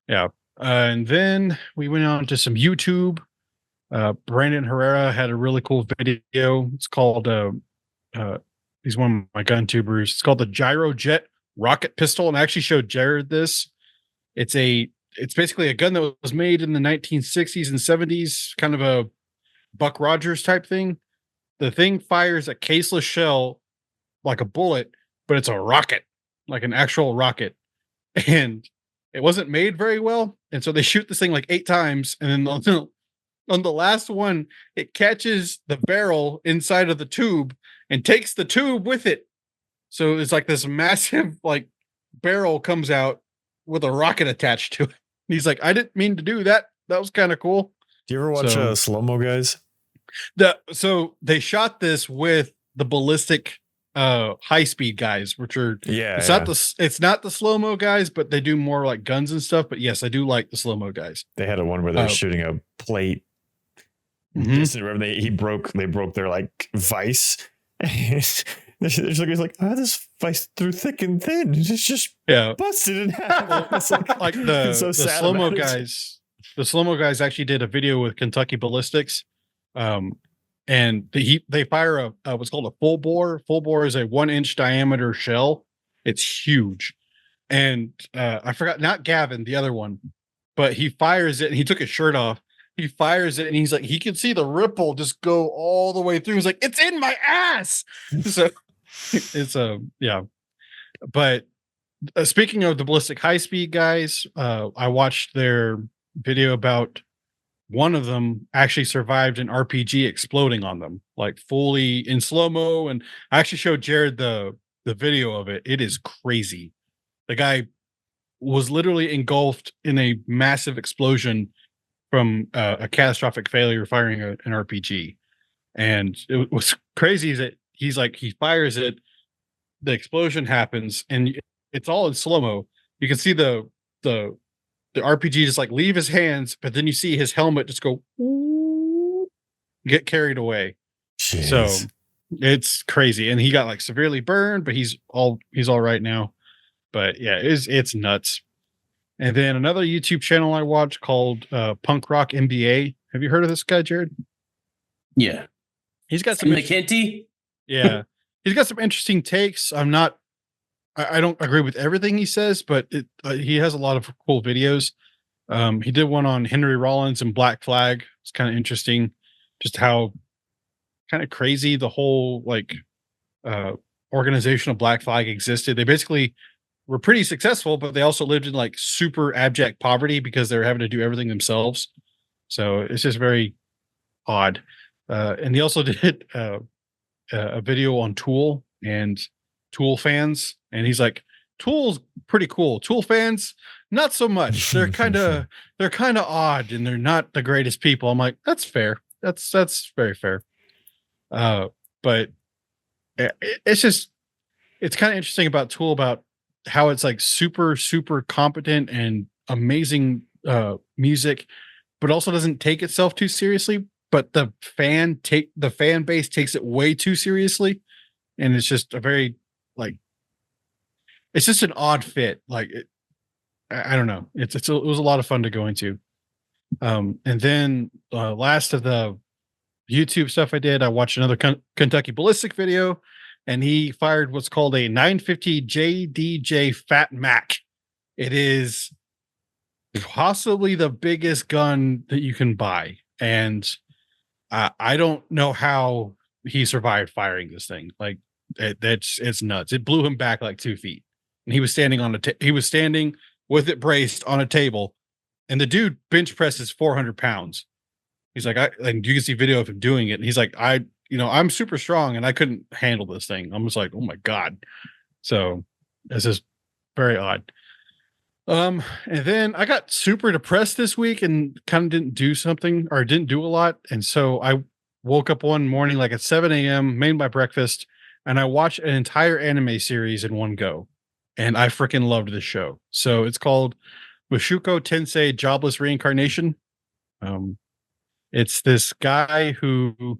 yeah. And then we went on to some YouTube. Brandon Herrera had a really cool video. It's called he's one of my gun tubers. It's called the Gyro Jet Rocket Pistol, and I actually showed Jared this. It's basically a gun that was made in the 1960s and 70s, kind of a Buck Rogers type thing. The thing fires a caseless shell like a bullet, but it's a rocket, like an actual rocket. And it wasn't made very well. And so they shoot this thing like 8 times, and then on the last one, it catches the barrel inside of the tube and takes the tube with it. So it's like this massive like barrel comes out with a rocket attached to it. He's like, I didn't mean to do that. That was kind of cool. Do you ever watch So- Slow-Mo Guys? So they shot this with the ballistic high speed guys, which are Yeah. it's not the slow-mo guys, but they do more like guns and stuff. But yes, I do like the slow-mo guys. They had a one where they were Oh. shooting a plate. Mhm. Distant, remember they broke their like vice. There's like, this vice through thick and thin. It's just Yeah. busted in half. It's Like the, it's so the sad slow-mo about it. guys. The slow-mo guys actually did a video with Kentucky Ballistics. And they fire a what's called a full bore. Full bore is a 1-inch diameter shell. It's huge. And I forgot, not Gavin, the other one, but he fires it and he took his shirt off. He fires it and he's like, he can see the ripple just go all the way through. He's like, it's in my ass. So it's yeah. But speaking of the ballistic high speed guys, I watched their video about one of them actually survived an RPG exploding on them, like fully in slow-mo. And I actually showed Jared the video of it. It is crazy. The guy was literally engulfed in a massive explosion from a catastrophic failure firing an RPG. And it was crazy that he's like, he fires it, the explosion happens, and it's all in slow-mo. You can see the RPG just like leave his hands, but then you see his helmet just go get carried away. So Jeez. it's crazy. And he got like severely burned, but he's all right now. But yeah, it's nuts. And then another YouTube channel I watch called Punk Rock MBA. Have you heard of this guy, Jared? Yeah. He's got some McKenty? yeah. He's got some interesting takes. I don't agree with everything he says, but he has a lot of cool videos. He did one on Henry Rollins and Black Flag. It's kind of interesting, just how kind of crazy the whole like organization of Black Flag existed. They basically were pretty successful, but they also lived in like super abject poverty because they were having to do everything themselves. So it's just very odd. And he also did a video on Tool and Tool fans, and he's like, Tool's pretty cool. Tool fans, not so much. They're kind of odd, and they're not the greatest people. I'm like, that's fair. That's very fair. But it's kind of interesting about Tool, about how it's like super competent and amazing music, but also doesn't take itself too seriously. But the fan base takes it way too seriously, and it's just a very like, it's just an odd fit. Like I don't know. It was a lot of fun to go into. And then last of the YouTube stuff I did, I watched another Kentucky Ballistic video, and he fired what's called a 950 JDJ Fat Mac. It is possibly the biggest gun that you can buy, and I don't know how he survived firing this thing. Like it's nuts. It blew him back like 2 feet, and he was standing with it braced on a table, and the dude bench presses 400 pounds. He's like, and you can see video of him doing it. And he's like, I'm super strong and I couldn't handle this thing. I'm just like, oh my God. So it's just very odd. And then I got super depressed this week and kind of didn't do a lot. And so I woke up one morning like at 7 a.m., made my breakfast, and I watched an entire anime series in one go. And I freaking loved this show. So it's called Mushoku Tensei Jobless Reincarnation. It's this guy who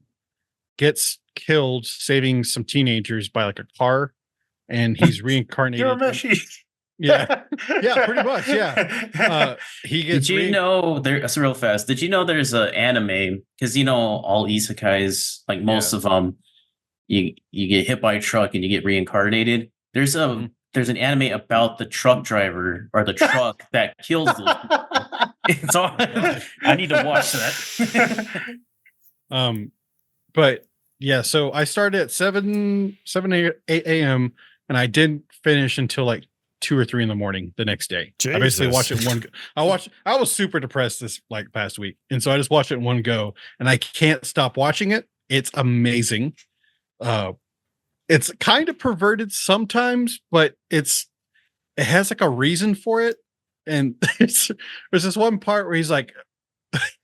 gets killed saving some teenagers by like a car, and he's reincarnated. You're a Meshi. Yeah, yeah, pretty much. Yeah, he gets. Did you know there's real fast? Did you know there's an anime? Because all isekais, like most of them, you get hit by a truck and you get reincarnated. There's an anime about the truck driver or the truck that kills them. It's all. I need to watch that. But yeah, so I started at 7 8 a.m. and I didn't finish until like 2 or 3 in the morning the next day. Jesus. I basically watched it in one. I was super depressed this like past week, and so I just watched it in one go, and I can't stop watching it. It's amazing. It's kind of perverted sometimes, but it has like a reason for it. And there's this one part where he's like,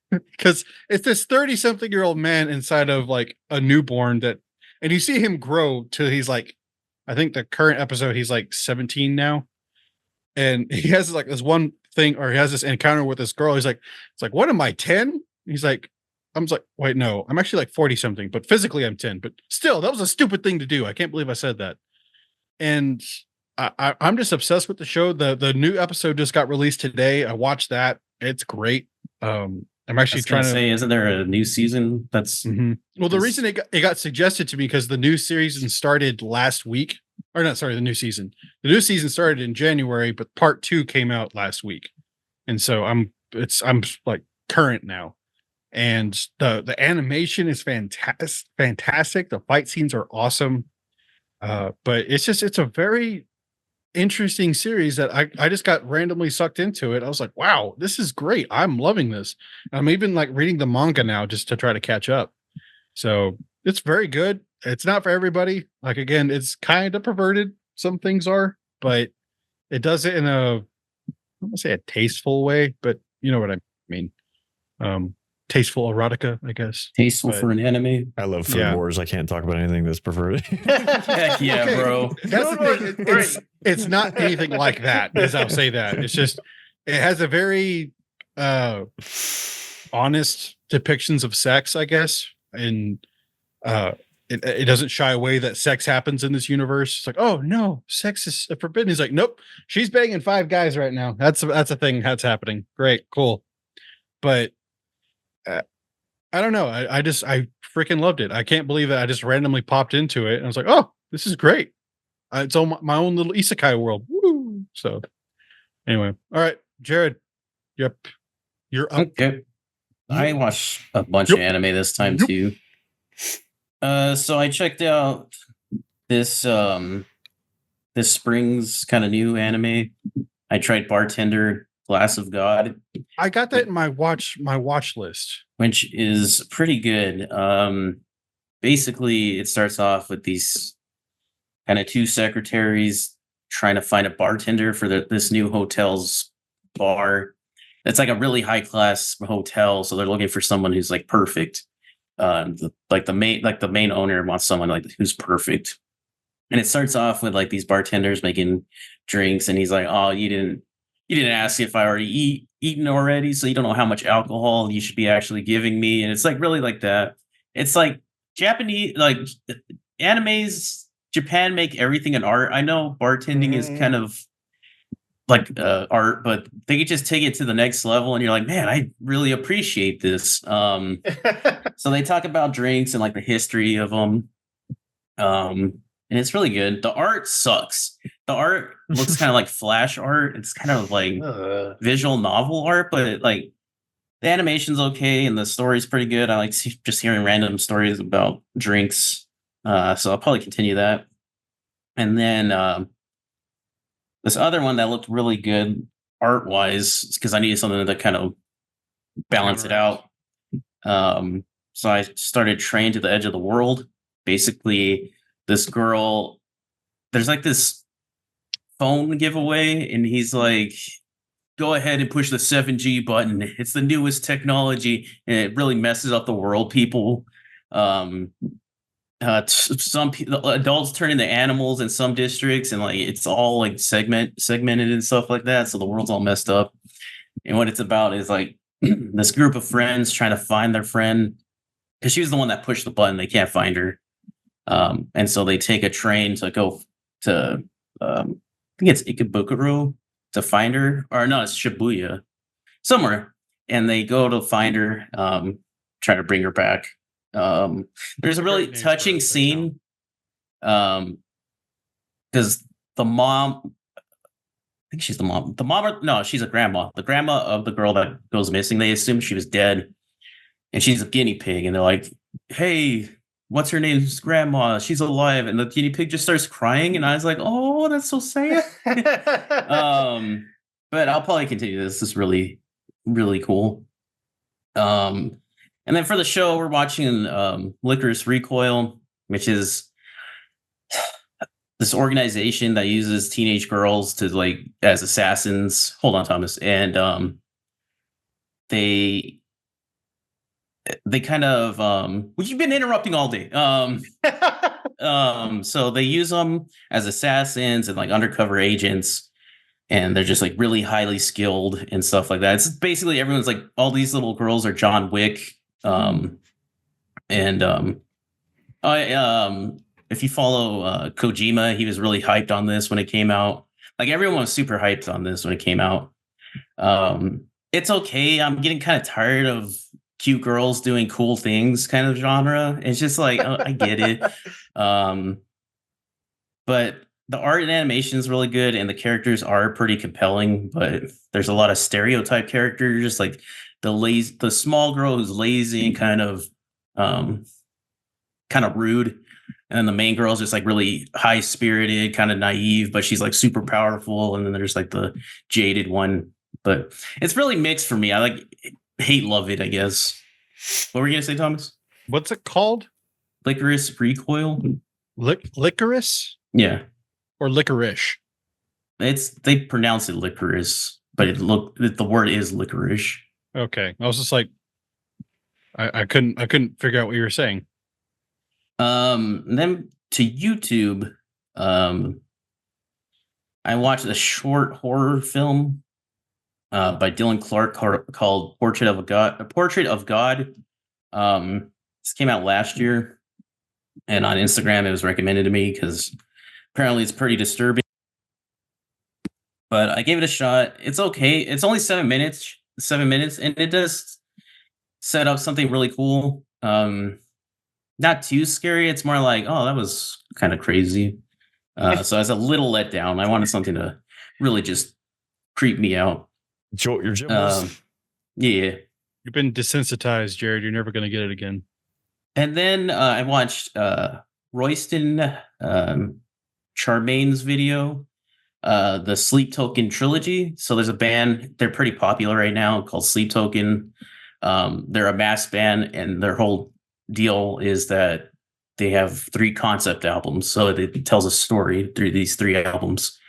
because it's this 30-something-year-old man inside of like a newborn and you see him grow till he's like, I think the current episode, he's like 17 now. And he has like this one thing, or he has this encounter with this girl. He's like, it's like, what am I, 10? He's like, I'm just like, wait, no, I'm actually like 40 something, but physically I'm 10, but still that was a stupid thing to do. I can't believe I said that. And I'm just obsessed with the show. The new episode just got released today. I watched that. It's great. I'm actually trying to say, isn't there a new season? That's well, the reason it got suggested to me because the new season started last week, or not, sorry, the new season started in January, but part 2 came out last week. And so I'm like current now. And the animation is fantastic. The fight scenes are awesome. But it's a very interesting series that I just got randomly sucked into it. I was like, wow, this is great. I'm loving this. I'm even like reading the manga now just to try to catch up. So it's very good. It's not for everybody. Like, again, it's kind of perverted. Some things are, but it does it in I don't want to say a tasteful way, but you know what I mean. Tasteful erotica, I guess. Tasteful for an anime. I love food wars. I can't talk about anything that's perverted. Heck yeah, Okay. bro. That's the thing. It's not anything like that, as I'll say that. It's just, it has a very honest depictions of sex, I guess. And it doesn't shy away that sex happens in this universe. It's like, oh no, sex is forbidden. He's like, nope, she's banging 5 guys right now. That's a thing that's happening. Great, cool. But I don't know. I freaking loved it. I can't believe that I just randomly popped into it and I was like, oh, this is great. It's on my own little isekai world. Woo! So anyway, all right, Jared. Yep, you're up. Okay. I watched a bunch of anime this time too. So I checked out this spring's kind of new anime. I tried Bartender Glass of God. I got that in my watch list, which is pretty good. Basically, it starts off with these kind of 2 secretaries trying to find a bartender for this new hotel's bar. It's like a really high class hotel, so they're looking for someone who's like perfect. The main owner wants someone like who's perfect. And it starts off with like these bartenders making drinks, and he's like, "Oh, you didn't ask if I already eaten already, so you don't know how much alcohol you should be actually giving me." And it's like really like that. It's like Japanese, like animes. Japan make everything an art. I know bartending is kind of like art, but they could just take it to the next level, and you're like, man, I really appreciate this. So they talk about drinks and like the history of them. And it's really good. The art sucks. The art looks kind of like flash art. It's kind of like visual novel art, but like the animation's okay and the story's pretty good. I like just hearing random stories about drinks. So I'll probably continue that. And then this other one that looked really good art-wise, because I needed something to kind of balance it out. So I started Train to the Edge of the World. Basically, this girl, there's like this phone giveaway, and he's like, go ahead and push the 7G button. It's the newest technology, and it really messes up the world, people. Adults turn into animals in some districts, and like it's all like segmented and stuff like that. So the world's all messed up. And what it's about is like this group of friends trying to find their friend because she was the one that pushed the button. They can't find her. And so they take a train to go to, I think it's Ikebukuro to find her. Or no, it's Shibuya, somewhere. And they go to find her, try to bring her back. There's a really touching scene because the mom, I think she's the mom. No, she's a grandma. The grandma of the girl that goes missing, they assume she was dead. And she's a guinea pig. And they're like, hey, what's her name's grandma? She's alive. And the guinea pig just starts crying. And I was like, oh, that's so sad. But I'll probably continue this. This is really, really cool. And then for the show, we're watching Licorice Recoil, which is this organization that uses teenage girls to like as assassins. Hold on, Thomas. And they kind of well, you've been interrupting all day. So they use them as assassins and like undercover agents, and they're just like really highly skilled and stuff like that. It's basically everyone's like all these little girls are John Wick. If you follow Kojima, he was really hyped on this when it came out. Like everyone was super hyped on this when it came out. It's okay. I'm getting kind of tired of cute girls doing cool things kind of genre. It's just like I get it. But the art and animation is really good, and the characters are pretty compelling. But there's a lot of stereotype characters, just like the small girl who's lazy and kind of rude, and then the main girl is just like really high spirited, kind of naive, but she's like super powerful. And then there's like the jaded one. But it's really mixed for me. I like hate love it, I guess. What were you gonna say, Thomas? What's it called? Licorice Recoil. Licorice? Yeah. Or licorice? They pronounce it licorice, but the word is licorice. Okay. I was just like, I couldn't figure out what you were saying. Then to YouTube, I watched a short horror film by Dylan Clark called Portrait of God. This came out last year, and on Instagram it was recommended to me because apparently it's pretty disturbing. But I gave it a shot. It's okay. It's only 7 minutes, and it does set up something really cool. Not too scary. It's more like, oh, that was kind of crazy. So as a little letdown, I wanted something to really just creep me out. Jolt your giblets. Yeah. You've been desensitized, Jared. You're never going to get it again. And then I watched Royston Charmaine's video, the Sleep Token trilogy. So there's a band, they're pretty popular right now, called Sleep Token. They're a mass band, and their whole deal is that they have 3 concept albums. So it tells a story through these 3 albums.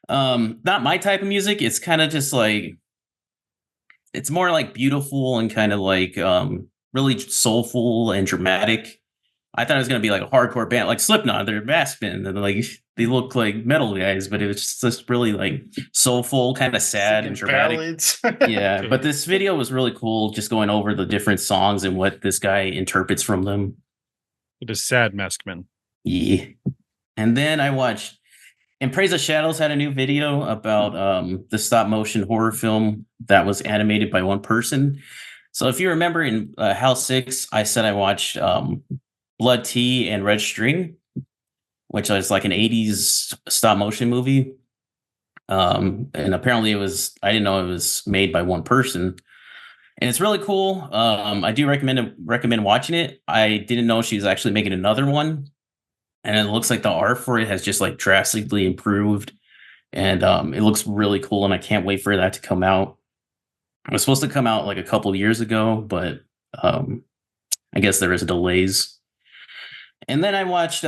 Not my type of music. It's kind of just like, it's more like beautiful and kind of like really soulful and dramatic. I thought it was going to be like a hardcore band, like Slipknot. They're a mass band, and like they look like metal guys, but it was just really like soulful, kind of sad and dramatic. Ballads. Yeah, but this video was really cool, just going over the different songs and what this guy interprets from them. It is sad, Maskman. Yeah. And then I watched, and Praise of Shadows had a new video about the stop motion horror film that was animated by one person. So if you remember in House 6, I said I watched Blood Tea and Red String, which was like an 80s stop motion movie. And apparently I didn't know it was made by one person. And it's really cool. I do recommend watching it. I didn't know she was actually making another one. And it looks like the art for it has just like drastically improved. And it looks really cool. And I can't wait for that to come out. It was supposed to come out like a couple years ago, but I guess there is delays. And then I watched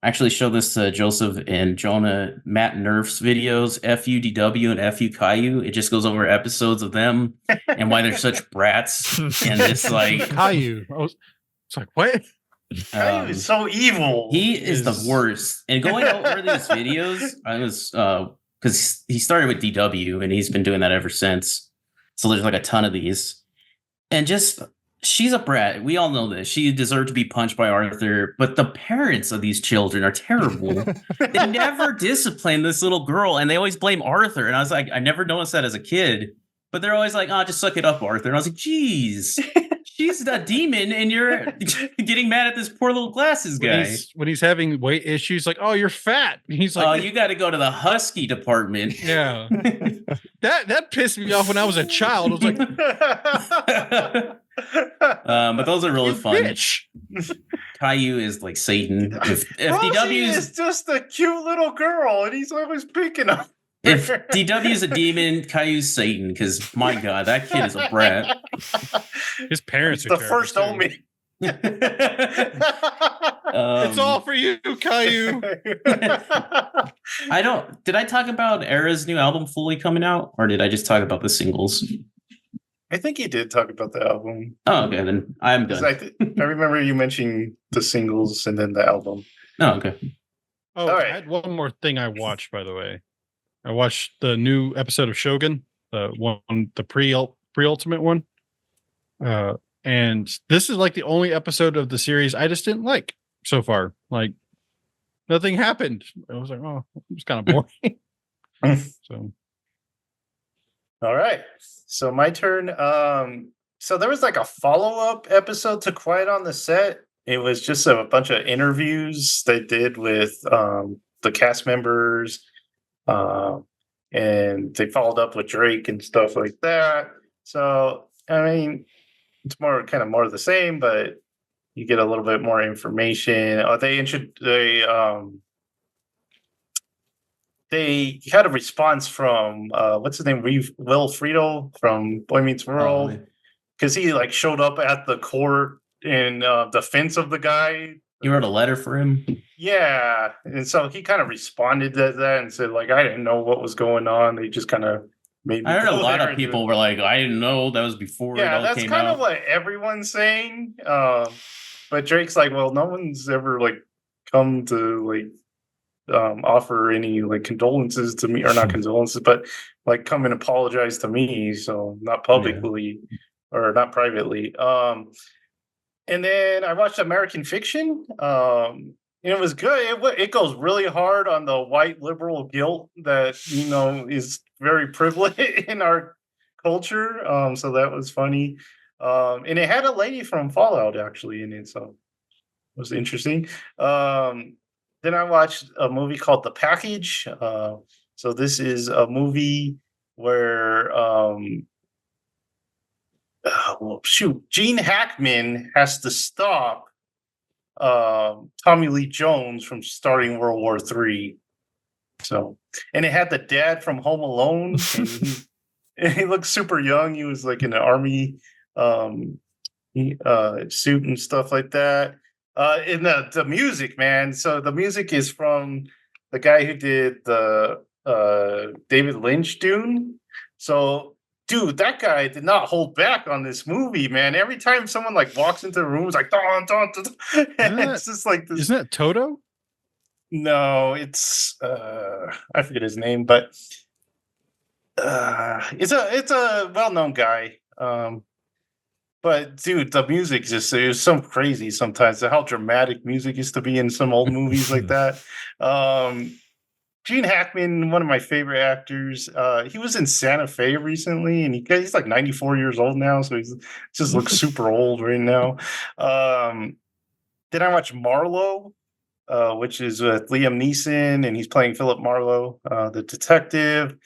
actually show this to Joseph and Jonah, Matt Nerf's videos, FUDW and FU Caillou. It just goes over episodes of them and why they're such brats. And it's like Caillou. It's like, what? Caillou is so evil. He is the worst. And going over these videos, I was because he started with DW and he's been doing that ever since. So there's like a ton of these. And just she's a brat. We all know this. She deserved to be punched by Arthur, but the parents of these children are terrible. They never discipline this little girl, and they always blame Arthur. And I was like, I never noticed that as a kid, but they're always like, "Oh, just suck it up, Arthur." And I was like, "Geez, she's a demon, and you're getting mad at this poor little glasses guy." When he's having weight issues, like, "Oh, you're fat." He's like, "Oh, you got to go to the husky department." Yeah, that pissed me off when I was a child. I was like, but those are really fun. Bitch. Caillou is like Satan. If Rosie DW is just a cute little girl, and he's always picking on. If DW is a demon, Caillou's Satan. Because my God, that kid is a brat. His parents It's are the first too. omen. It's all for you, Caillou. Did I talk about Era's new album fully coming out, or did I just talk about the singles? I think you did talk about the album. Oh, okay, then I'm 'Cause done. I remember you mentioning the singles and then the album. Oh, okay. Oh, All I right. had one more thing I watched, by the way. I watched the new episode of Shogun, the pre-ultimate one. And this is like the only episode of the series I just didn't like so far. Like nothing happened. I was like, oh, it's kind of boring. So All right. So my turn. So there was like a follow-up episode to Quiet on the Set. It was just a bunch of interviews they did with the cast members. And they followed up with Drake and stuff like that. So I mean, it's more of the same, but you get a little bit more information. They had a response from what's his name, Will Friedle from Boy Meets World, because he like showed up at the court in defense of the guy. You wrote a letter for him? Yeah, and so he kind of responded to that and said, like, I didn't know what was going on. They just kind of made me I heard a go lot there of and do people it. were like, I didn't know that was before it Yeah, all that's came kind out. of what everyone's saying. But Drake's like, well, no one's ever like come to like offer any like condolences to me, or not condolences, but like come and apologize to me. So not publicly or not privately. And then I watched American Fiction. And it was good. It goes really hard on the white liberal guilt that is very prevalent in our culture. So that was funny. And it had a lady from Fallout actually in it, so it was interesting. Then I watched a movie called The Package. So this is a movie where Gene Hackman has to stop Tommy Lee Jones from starting World War III. So, and it had the dad from Home Alone. And he looked super young. He was like in the army suit and stuff like that. In the music, man. So the music is from the guy who did the David Lynch Dune. So, dude, that guy did not hold back on this movie, man. Every time someone like walks into the room, it's like, dun, dun, dun, dun. It's just like this. Isn't that Toto? No, it's I forget his name, but it's a well-known guy. But dude, the music is so crazy sometimes. How dramatic music used to be in some old movies like that. Gene Hackman, one of my favorite actors. He was in Santa Fe recently, and he's like 94 years old now, so he just looks super old right now. Then I watched Marlowe, which is with Liam Neeson, and he's playing Philip Marlowe, the detective.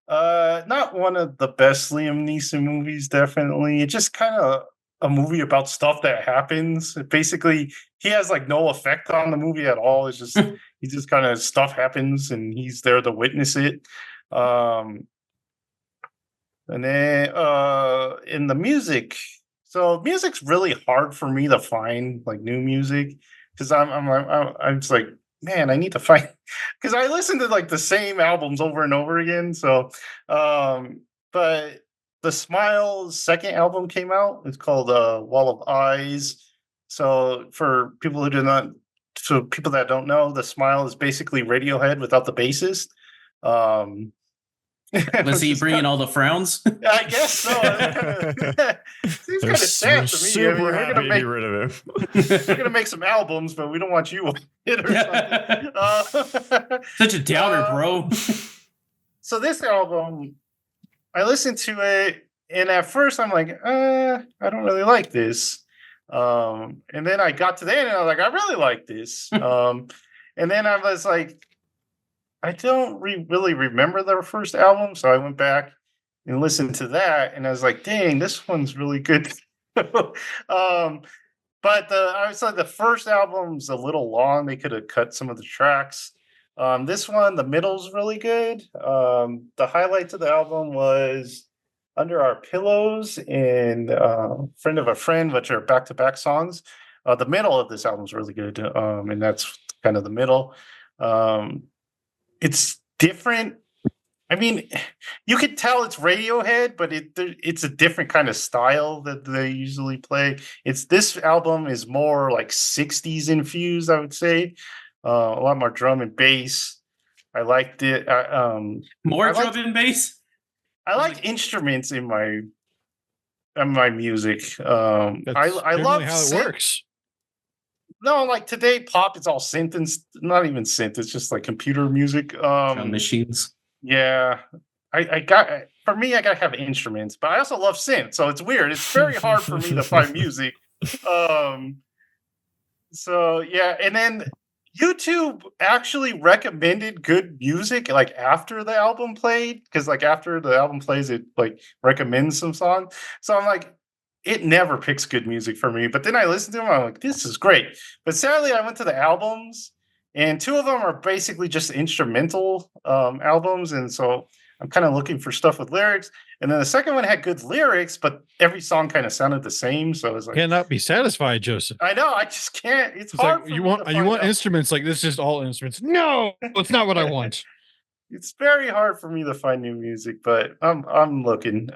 Not one of the best Liam Neeson movies, definitely. It's just kind of a movie about stuff that happens. Basically, he has like no effect on the movie at all. It's just he just kind of stuff happens and he's there to witness it. And then in the music, So music's really hard for me to find like new music because I'm just like, man, I need to find because I listen to like the same albums over and over again. So, but the Smiles second album came out. It's called Wall of Eyes. So for people who do not, so people that don't know, the Smile is basically Radiohead without the bassist. Um, Was he bringing all the frowns? I guess so. Seems kind of sad to me. Super We're happy gonna to make get rid of him. we're gonna make some albums, but we don't want you on it or something. Such a downer, bro. So this album, I listened to it, and at first I'm like, I don't really like this. And then I got to the end, and I was like, I really like this. And then I was like, I don't really remember their first album, so I went back and listened to that, and I was like, "Dang, this one's really good." But I would say the first album's a little long. They could have cut some of the tracks. This one, the middle's really good. The highlights of the album was "Under Our Pillows" and "Friend of a Friend," which are back-to-back songs. The middle of this album is really good, and that's kind of the middle. It's different. I mean, you could tell it's Radiohead, but it's a different kind of style that they usually play. This album is more like 60s infused, I would say. A lot more drum and bass. I liked it. More I drum liked- and bass? I like instruments in my music. That's I love generally how it synth. works. No, like today, pop is all synth and not even synth. It's just like computer music. Drum machines. Yeah, I got for me, I gotta have instruments, but I also love synth, so it's weird. It's very hard for me to find music. So yeah, and then YouTube actually recommended good music like after the album played, because like after the album plays, it like recommends some songs. So I'm like, it never picks good music for me. But then I listened to them, I'm like, this is great. But sadly, I went to the albums, and two of them are basically just instrumental albums, and so I'm kind of looking for stuff with lyrics. And then the second one had good lyrics, but every song kind of sounded the same. So I was like, Cannot be satisfied, Joseph. I know, I just can't. It's It's hard. like for you me want to you find want out. instruments like this is all instruments. No, it's not what I want. It's very hard for me to find new music, but I'm looking.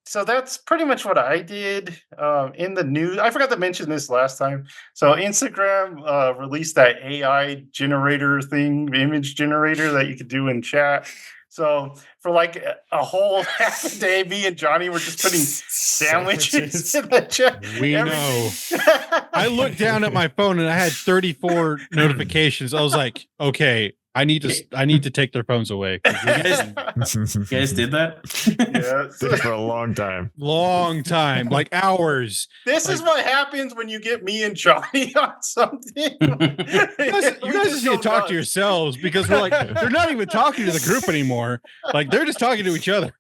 So that's pretty much what I did. In the news, I forgot to mention this last time. So Instagram released that AI generator thing, image generator that you could do in chat. So for like a whole half a day, me and Johnny were just putting sandwiches in the chat. We know. I looked down at my phone and I had 34 notifications. I was like, okay, I need to take their phones away. You guys did that? Yeah. Did it for a long time. Long time, like hours. This is what happens when you get me and Johnny on something. You guys just need to talk to yourselves because we're like, they're not even talking to the group anymore. Like they're just talking to each other.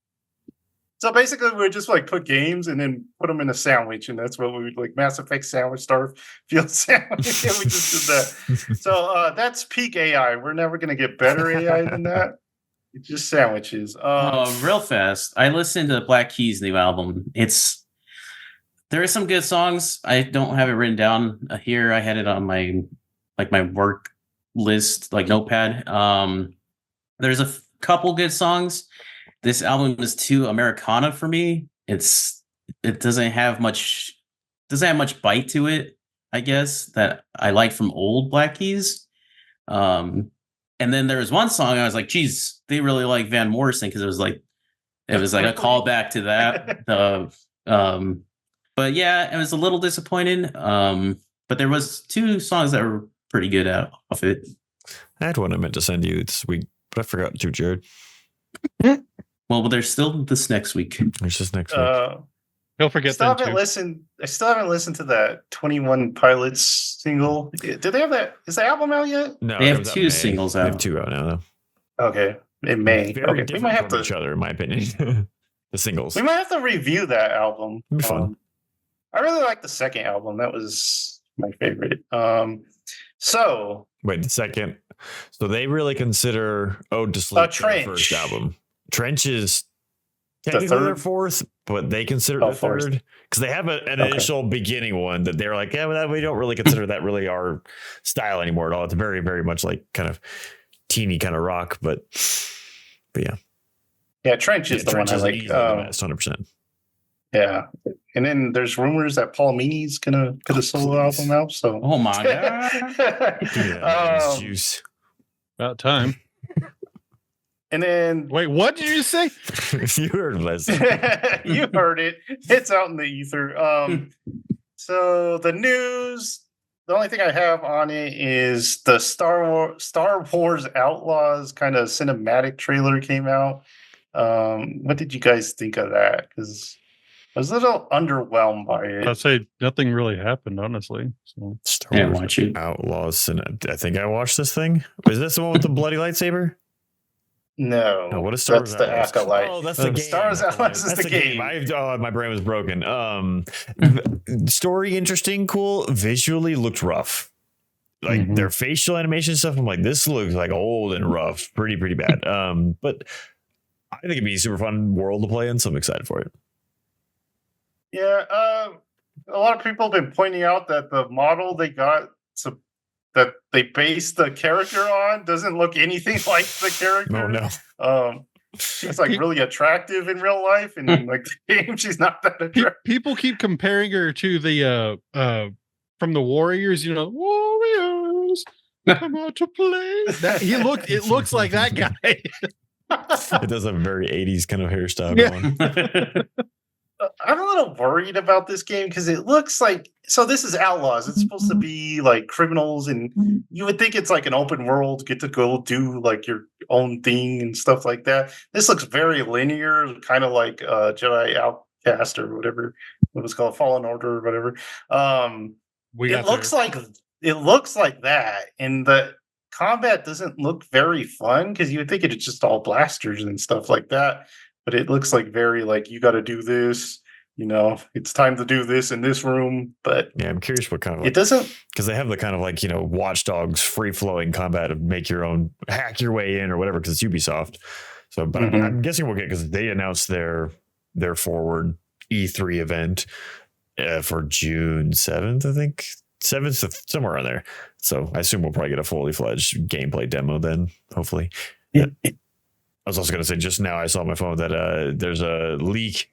So basically, we would just like put games and then put them in a sandwich, and that's what we would like. Mass Effect sandwich, Starfield sandwich, and we just did that. So that's peak AI. We're never going to get better AI than that. It's just sandwiches. Real fast. I listened to Black Keys' new album. There are some good songs. I don't have it written down here. I had it on my work list, like notepad. There's a couple good songs. This album is too Americana for me. It doesn't have much bite to it, I guess, that I like from old Black Keys. And then there was one song I was like, geez, they really like Van Morrison because it was like a callback to that. But yeah, it was a little disappointed. But there was two songs that were pretty good out of it. I had one I meant to send you this week, but I forgot to, Jared. Well, there's still this next week. There's just next week. Don't forget that too. I still haven't listened to that 21 Pilots single. Do they have that? Is the album out yet? No, They it have was out two May. singles They have out. two out now, though. Okay, in May. Very Okay, we different might have from to. each other, in my opinion. The singles. We might have to review that album. It'd be fun. I really like the second album. That was my favorite. So Wait a second. So they really consider Ode to Sleep their Trench. first album. Trench is Technically, they're third? fourth, but they consider Oh, it the fourth. third because they have an Okay. initial beginning one that they're like, yeah, well, we don't really consider that really our style anymore at all. It's very, very much like kind of teeny kind of rock, but yeah. Yeah, Trench is the one I like. Easily the best, 100%. Yeah, and then there's rumors that Paul Meany's gonna put a solo album out. So, Oh my god! Give me that man's juice. About time. And then Wait, what did you just say? You heard Les. you heard it. It's out in the ether. So the news. The only thing I have on it is the Star Wars Outlaws kind of cinematic trailer came out. What did you guys think of that? Because I was a little underwhelmed by it. I'd say nothing really happened, honestly. So Star Yeah, Wars watch it. Outlaws, and I think I watched this thing. Was this the one with the bloody lightsaber? No, No, what is Star that's Wars the Outlaws? Acolyte. Oh, that's the game. Star Wars Outlaws is That's the game. my brain was broken. Story interesting, cool. Visually looked rough. Like Mhm. their facial animation stuff. I'm like, this looks like old and rough, pretty bad. But I think it'd be a super fun world to play in, so I'm excited for it. Yeah, a lot of people have been pointing out that the model they got that they based the character on doesn't look anything like the character. Oh no. She's like really attractive in real life, and in like the game, she's not that attractive. people keep comparing her to the from the Warriors, Warriors come out to play. It looks like that guy. It does have a very 80s kind of hairstyle Yeah. going. I'm a little worried about this game because it looks like this is Outlaws. It's supposed to be like criminals, and you would think it's like an open world, get to go do like your own thing and stuff like that. This looks very linear, kind of like Jedi Outcast or whatever it was called, Fallen Order or whatever. It looks like that, and the combat doesn't look very fun because you would think it's just all blasters and stuff like that. But it looks like very like you got to do this, it's time to do this in this room. But Yeah, I'm curious what kind of it doesn't. because they have the kind of like Watch Dogs free flowing combat of make your own, hack your way in or whatever because it's Ubisoft. So, but I'm guessing we'll get because they announced their forward E3 event for June 7th, I think 7th, somewhere around there. So I assume we'll probably get a fully fledged gameplay demo then, hopefully. I was also going to say just now I saw on my phone that there's a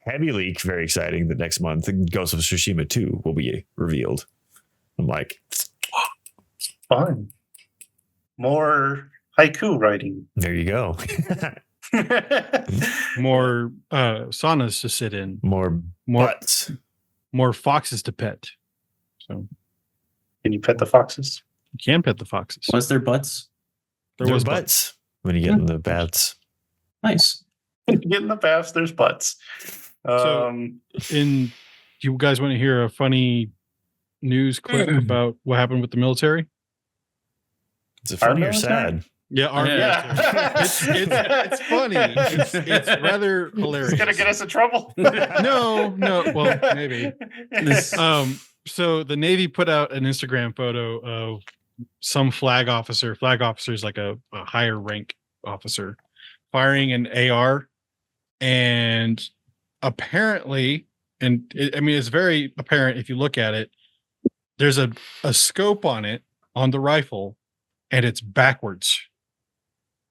heavy leak, very exciting, that next month Ghost of Tsushima 2 will be revealed. I'm like, Fun. More haiku writing. there you go. More saunas to sit in, More butts. more foxes to pet. So Can you pet the foxes? you can pet the foxes. Was there butts? There was butts. butts when you get in the baths. Nice. Get in the baths, there's butts. So- Do you guys want to hear a funny news clip about what happened with the military? Is it funny or military? sad? Yeah, our Yeah. military. It's funny. It's rather hilarious. It's gonna get us in trouble. No. Well, maybe. So the Navy put out an Instagram photo of some flag officer. Flag officer is like a higher rank officer firing an AR, and apparently, it's very apparent if you look at it. There's a scope on it on the rifle, and it's backwards,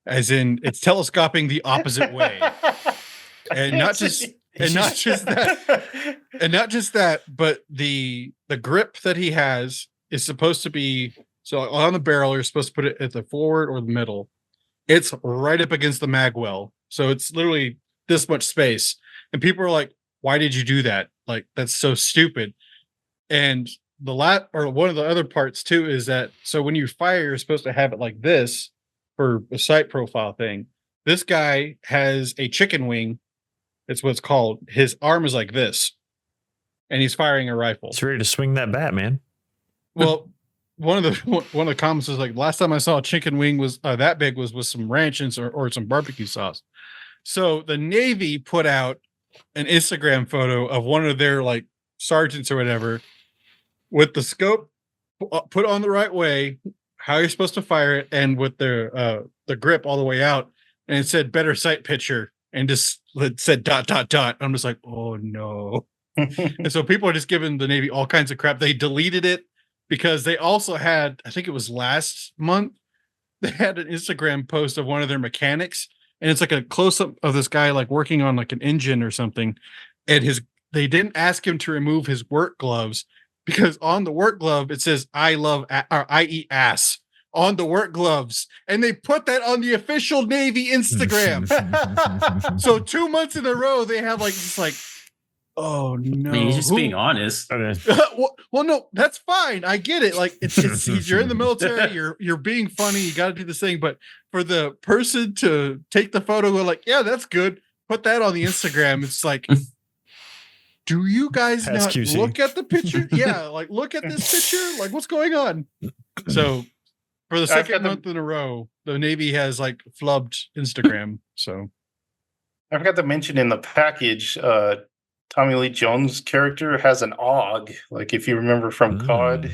as in it's telescoping the opposite way. And not just that, but the grip that he has is supposed to be so on the barrel. You're supposed to put it at the forward or the middle. It's right up against the mag well, so it's literally this much space. And people are like, "Why did you do that? Like that's so stupid." And one of the other parts too is that so when you fire, you're supposed to have it like this for a sight profile thing. This guy has a chicken wing. It's what's called. His arm is like this, and he's firing a rifle. It's ready to swing that bat, man. Well, one of the comments is like, last time I saw a chicken wing was that big was with some ranch and or some barbecue sauce. So the Navy put out an Instagram photo of one of their like sergeants or whatever with the scope put on the right way, how you're supposed to fire it, and with the grip all the way out, and it said "better sight picture." and just said ... I'm just like, oh no. And so people are just giving the Navy all kinds of crap. They deleted it because they also had, I think it was last month, they had an Instagram post of one of their mechanics, and it's like a close up of this guy like working on like an engine or something. And they didn't ask him to remove his work gloves because on the work glove it says I eat ass on the work gloves, and they put that on the official Navy Instagram. So 2 months in a row they have like just like, oh no. I mean, he's just being honest. well, no, that's fine. I get it. Like you're in the military, you're being funny, you got to do this thing. But for the person to take the photo, go like, yeah, that's good. Put that on the Instagram. It's like, do you guys not look at the picture? Yeah, like look at this picture. Like, what's going on? So for the second month in a row, the Navy has like flubbed Instagram. So I forgot to mention in the package, Tommy Lee Jones' character has an AUG, like if you remember from COD,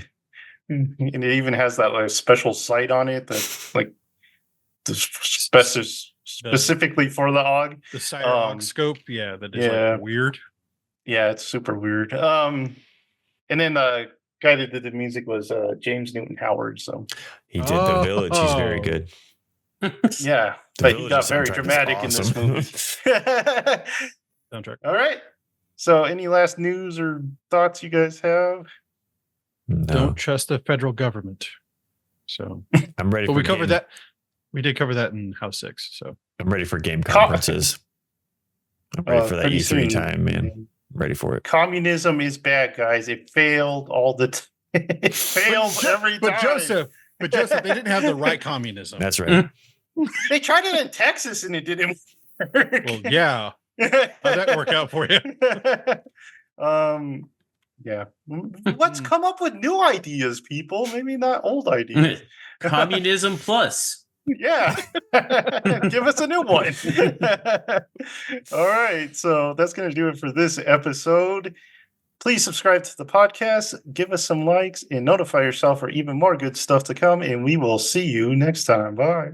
and it even has that like special sight on it that's like specifically for the AUG. The side AUG scope, yeah, that is like weird. Yeah, it's super weird. And then guy that did the music was James Newton Howard. So he did The Village. He's very good. Yeah, but he got very dramatic in this movie. Soundtrack. All right. So, any last news or thoughts you guys have? No. Don't trust the federal government. So I'm ready. But we covered that. We did cover that in House 6. So I'm ready for game conferences. I'm ready for that E3 soon, time, man. I'm ready for it. Communism is bad, guys. It failed all the time. It failed every time. But Joseph, they didn't have the right communism. That's right. They tried it in Texas and it didn't work. Well, yeah. How'd that work out for you? Yeah. Let's come up with new ideas, people. Maybe not old ideas. Communism plus. Yeah. Give us a new one. All right. So that's going to do it for this episode. Please subscribe to the podcast, give us some likes, and notify yourself for even more good stuff to come. And we will see you next time. Bye.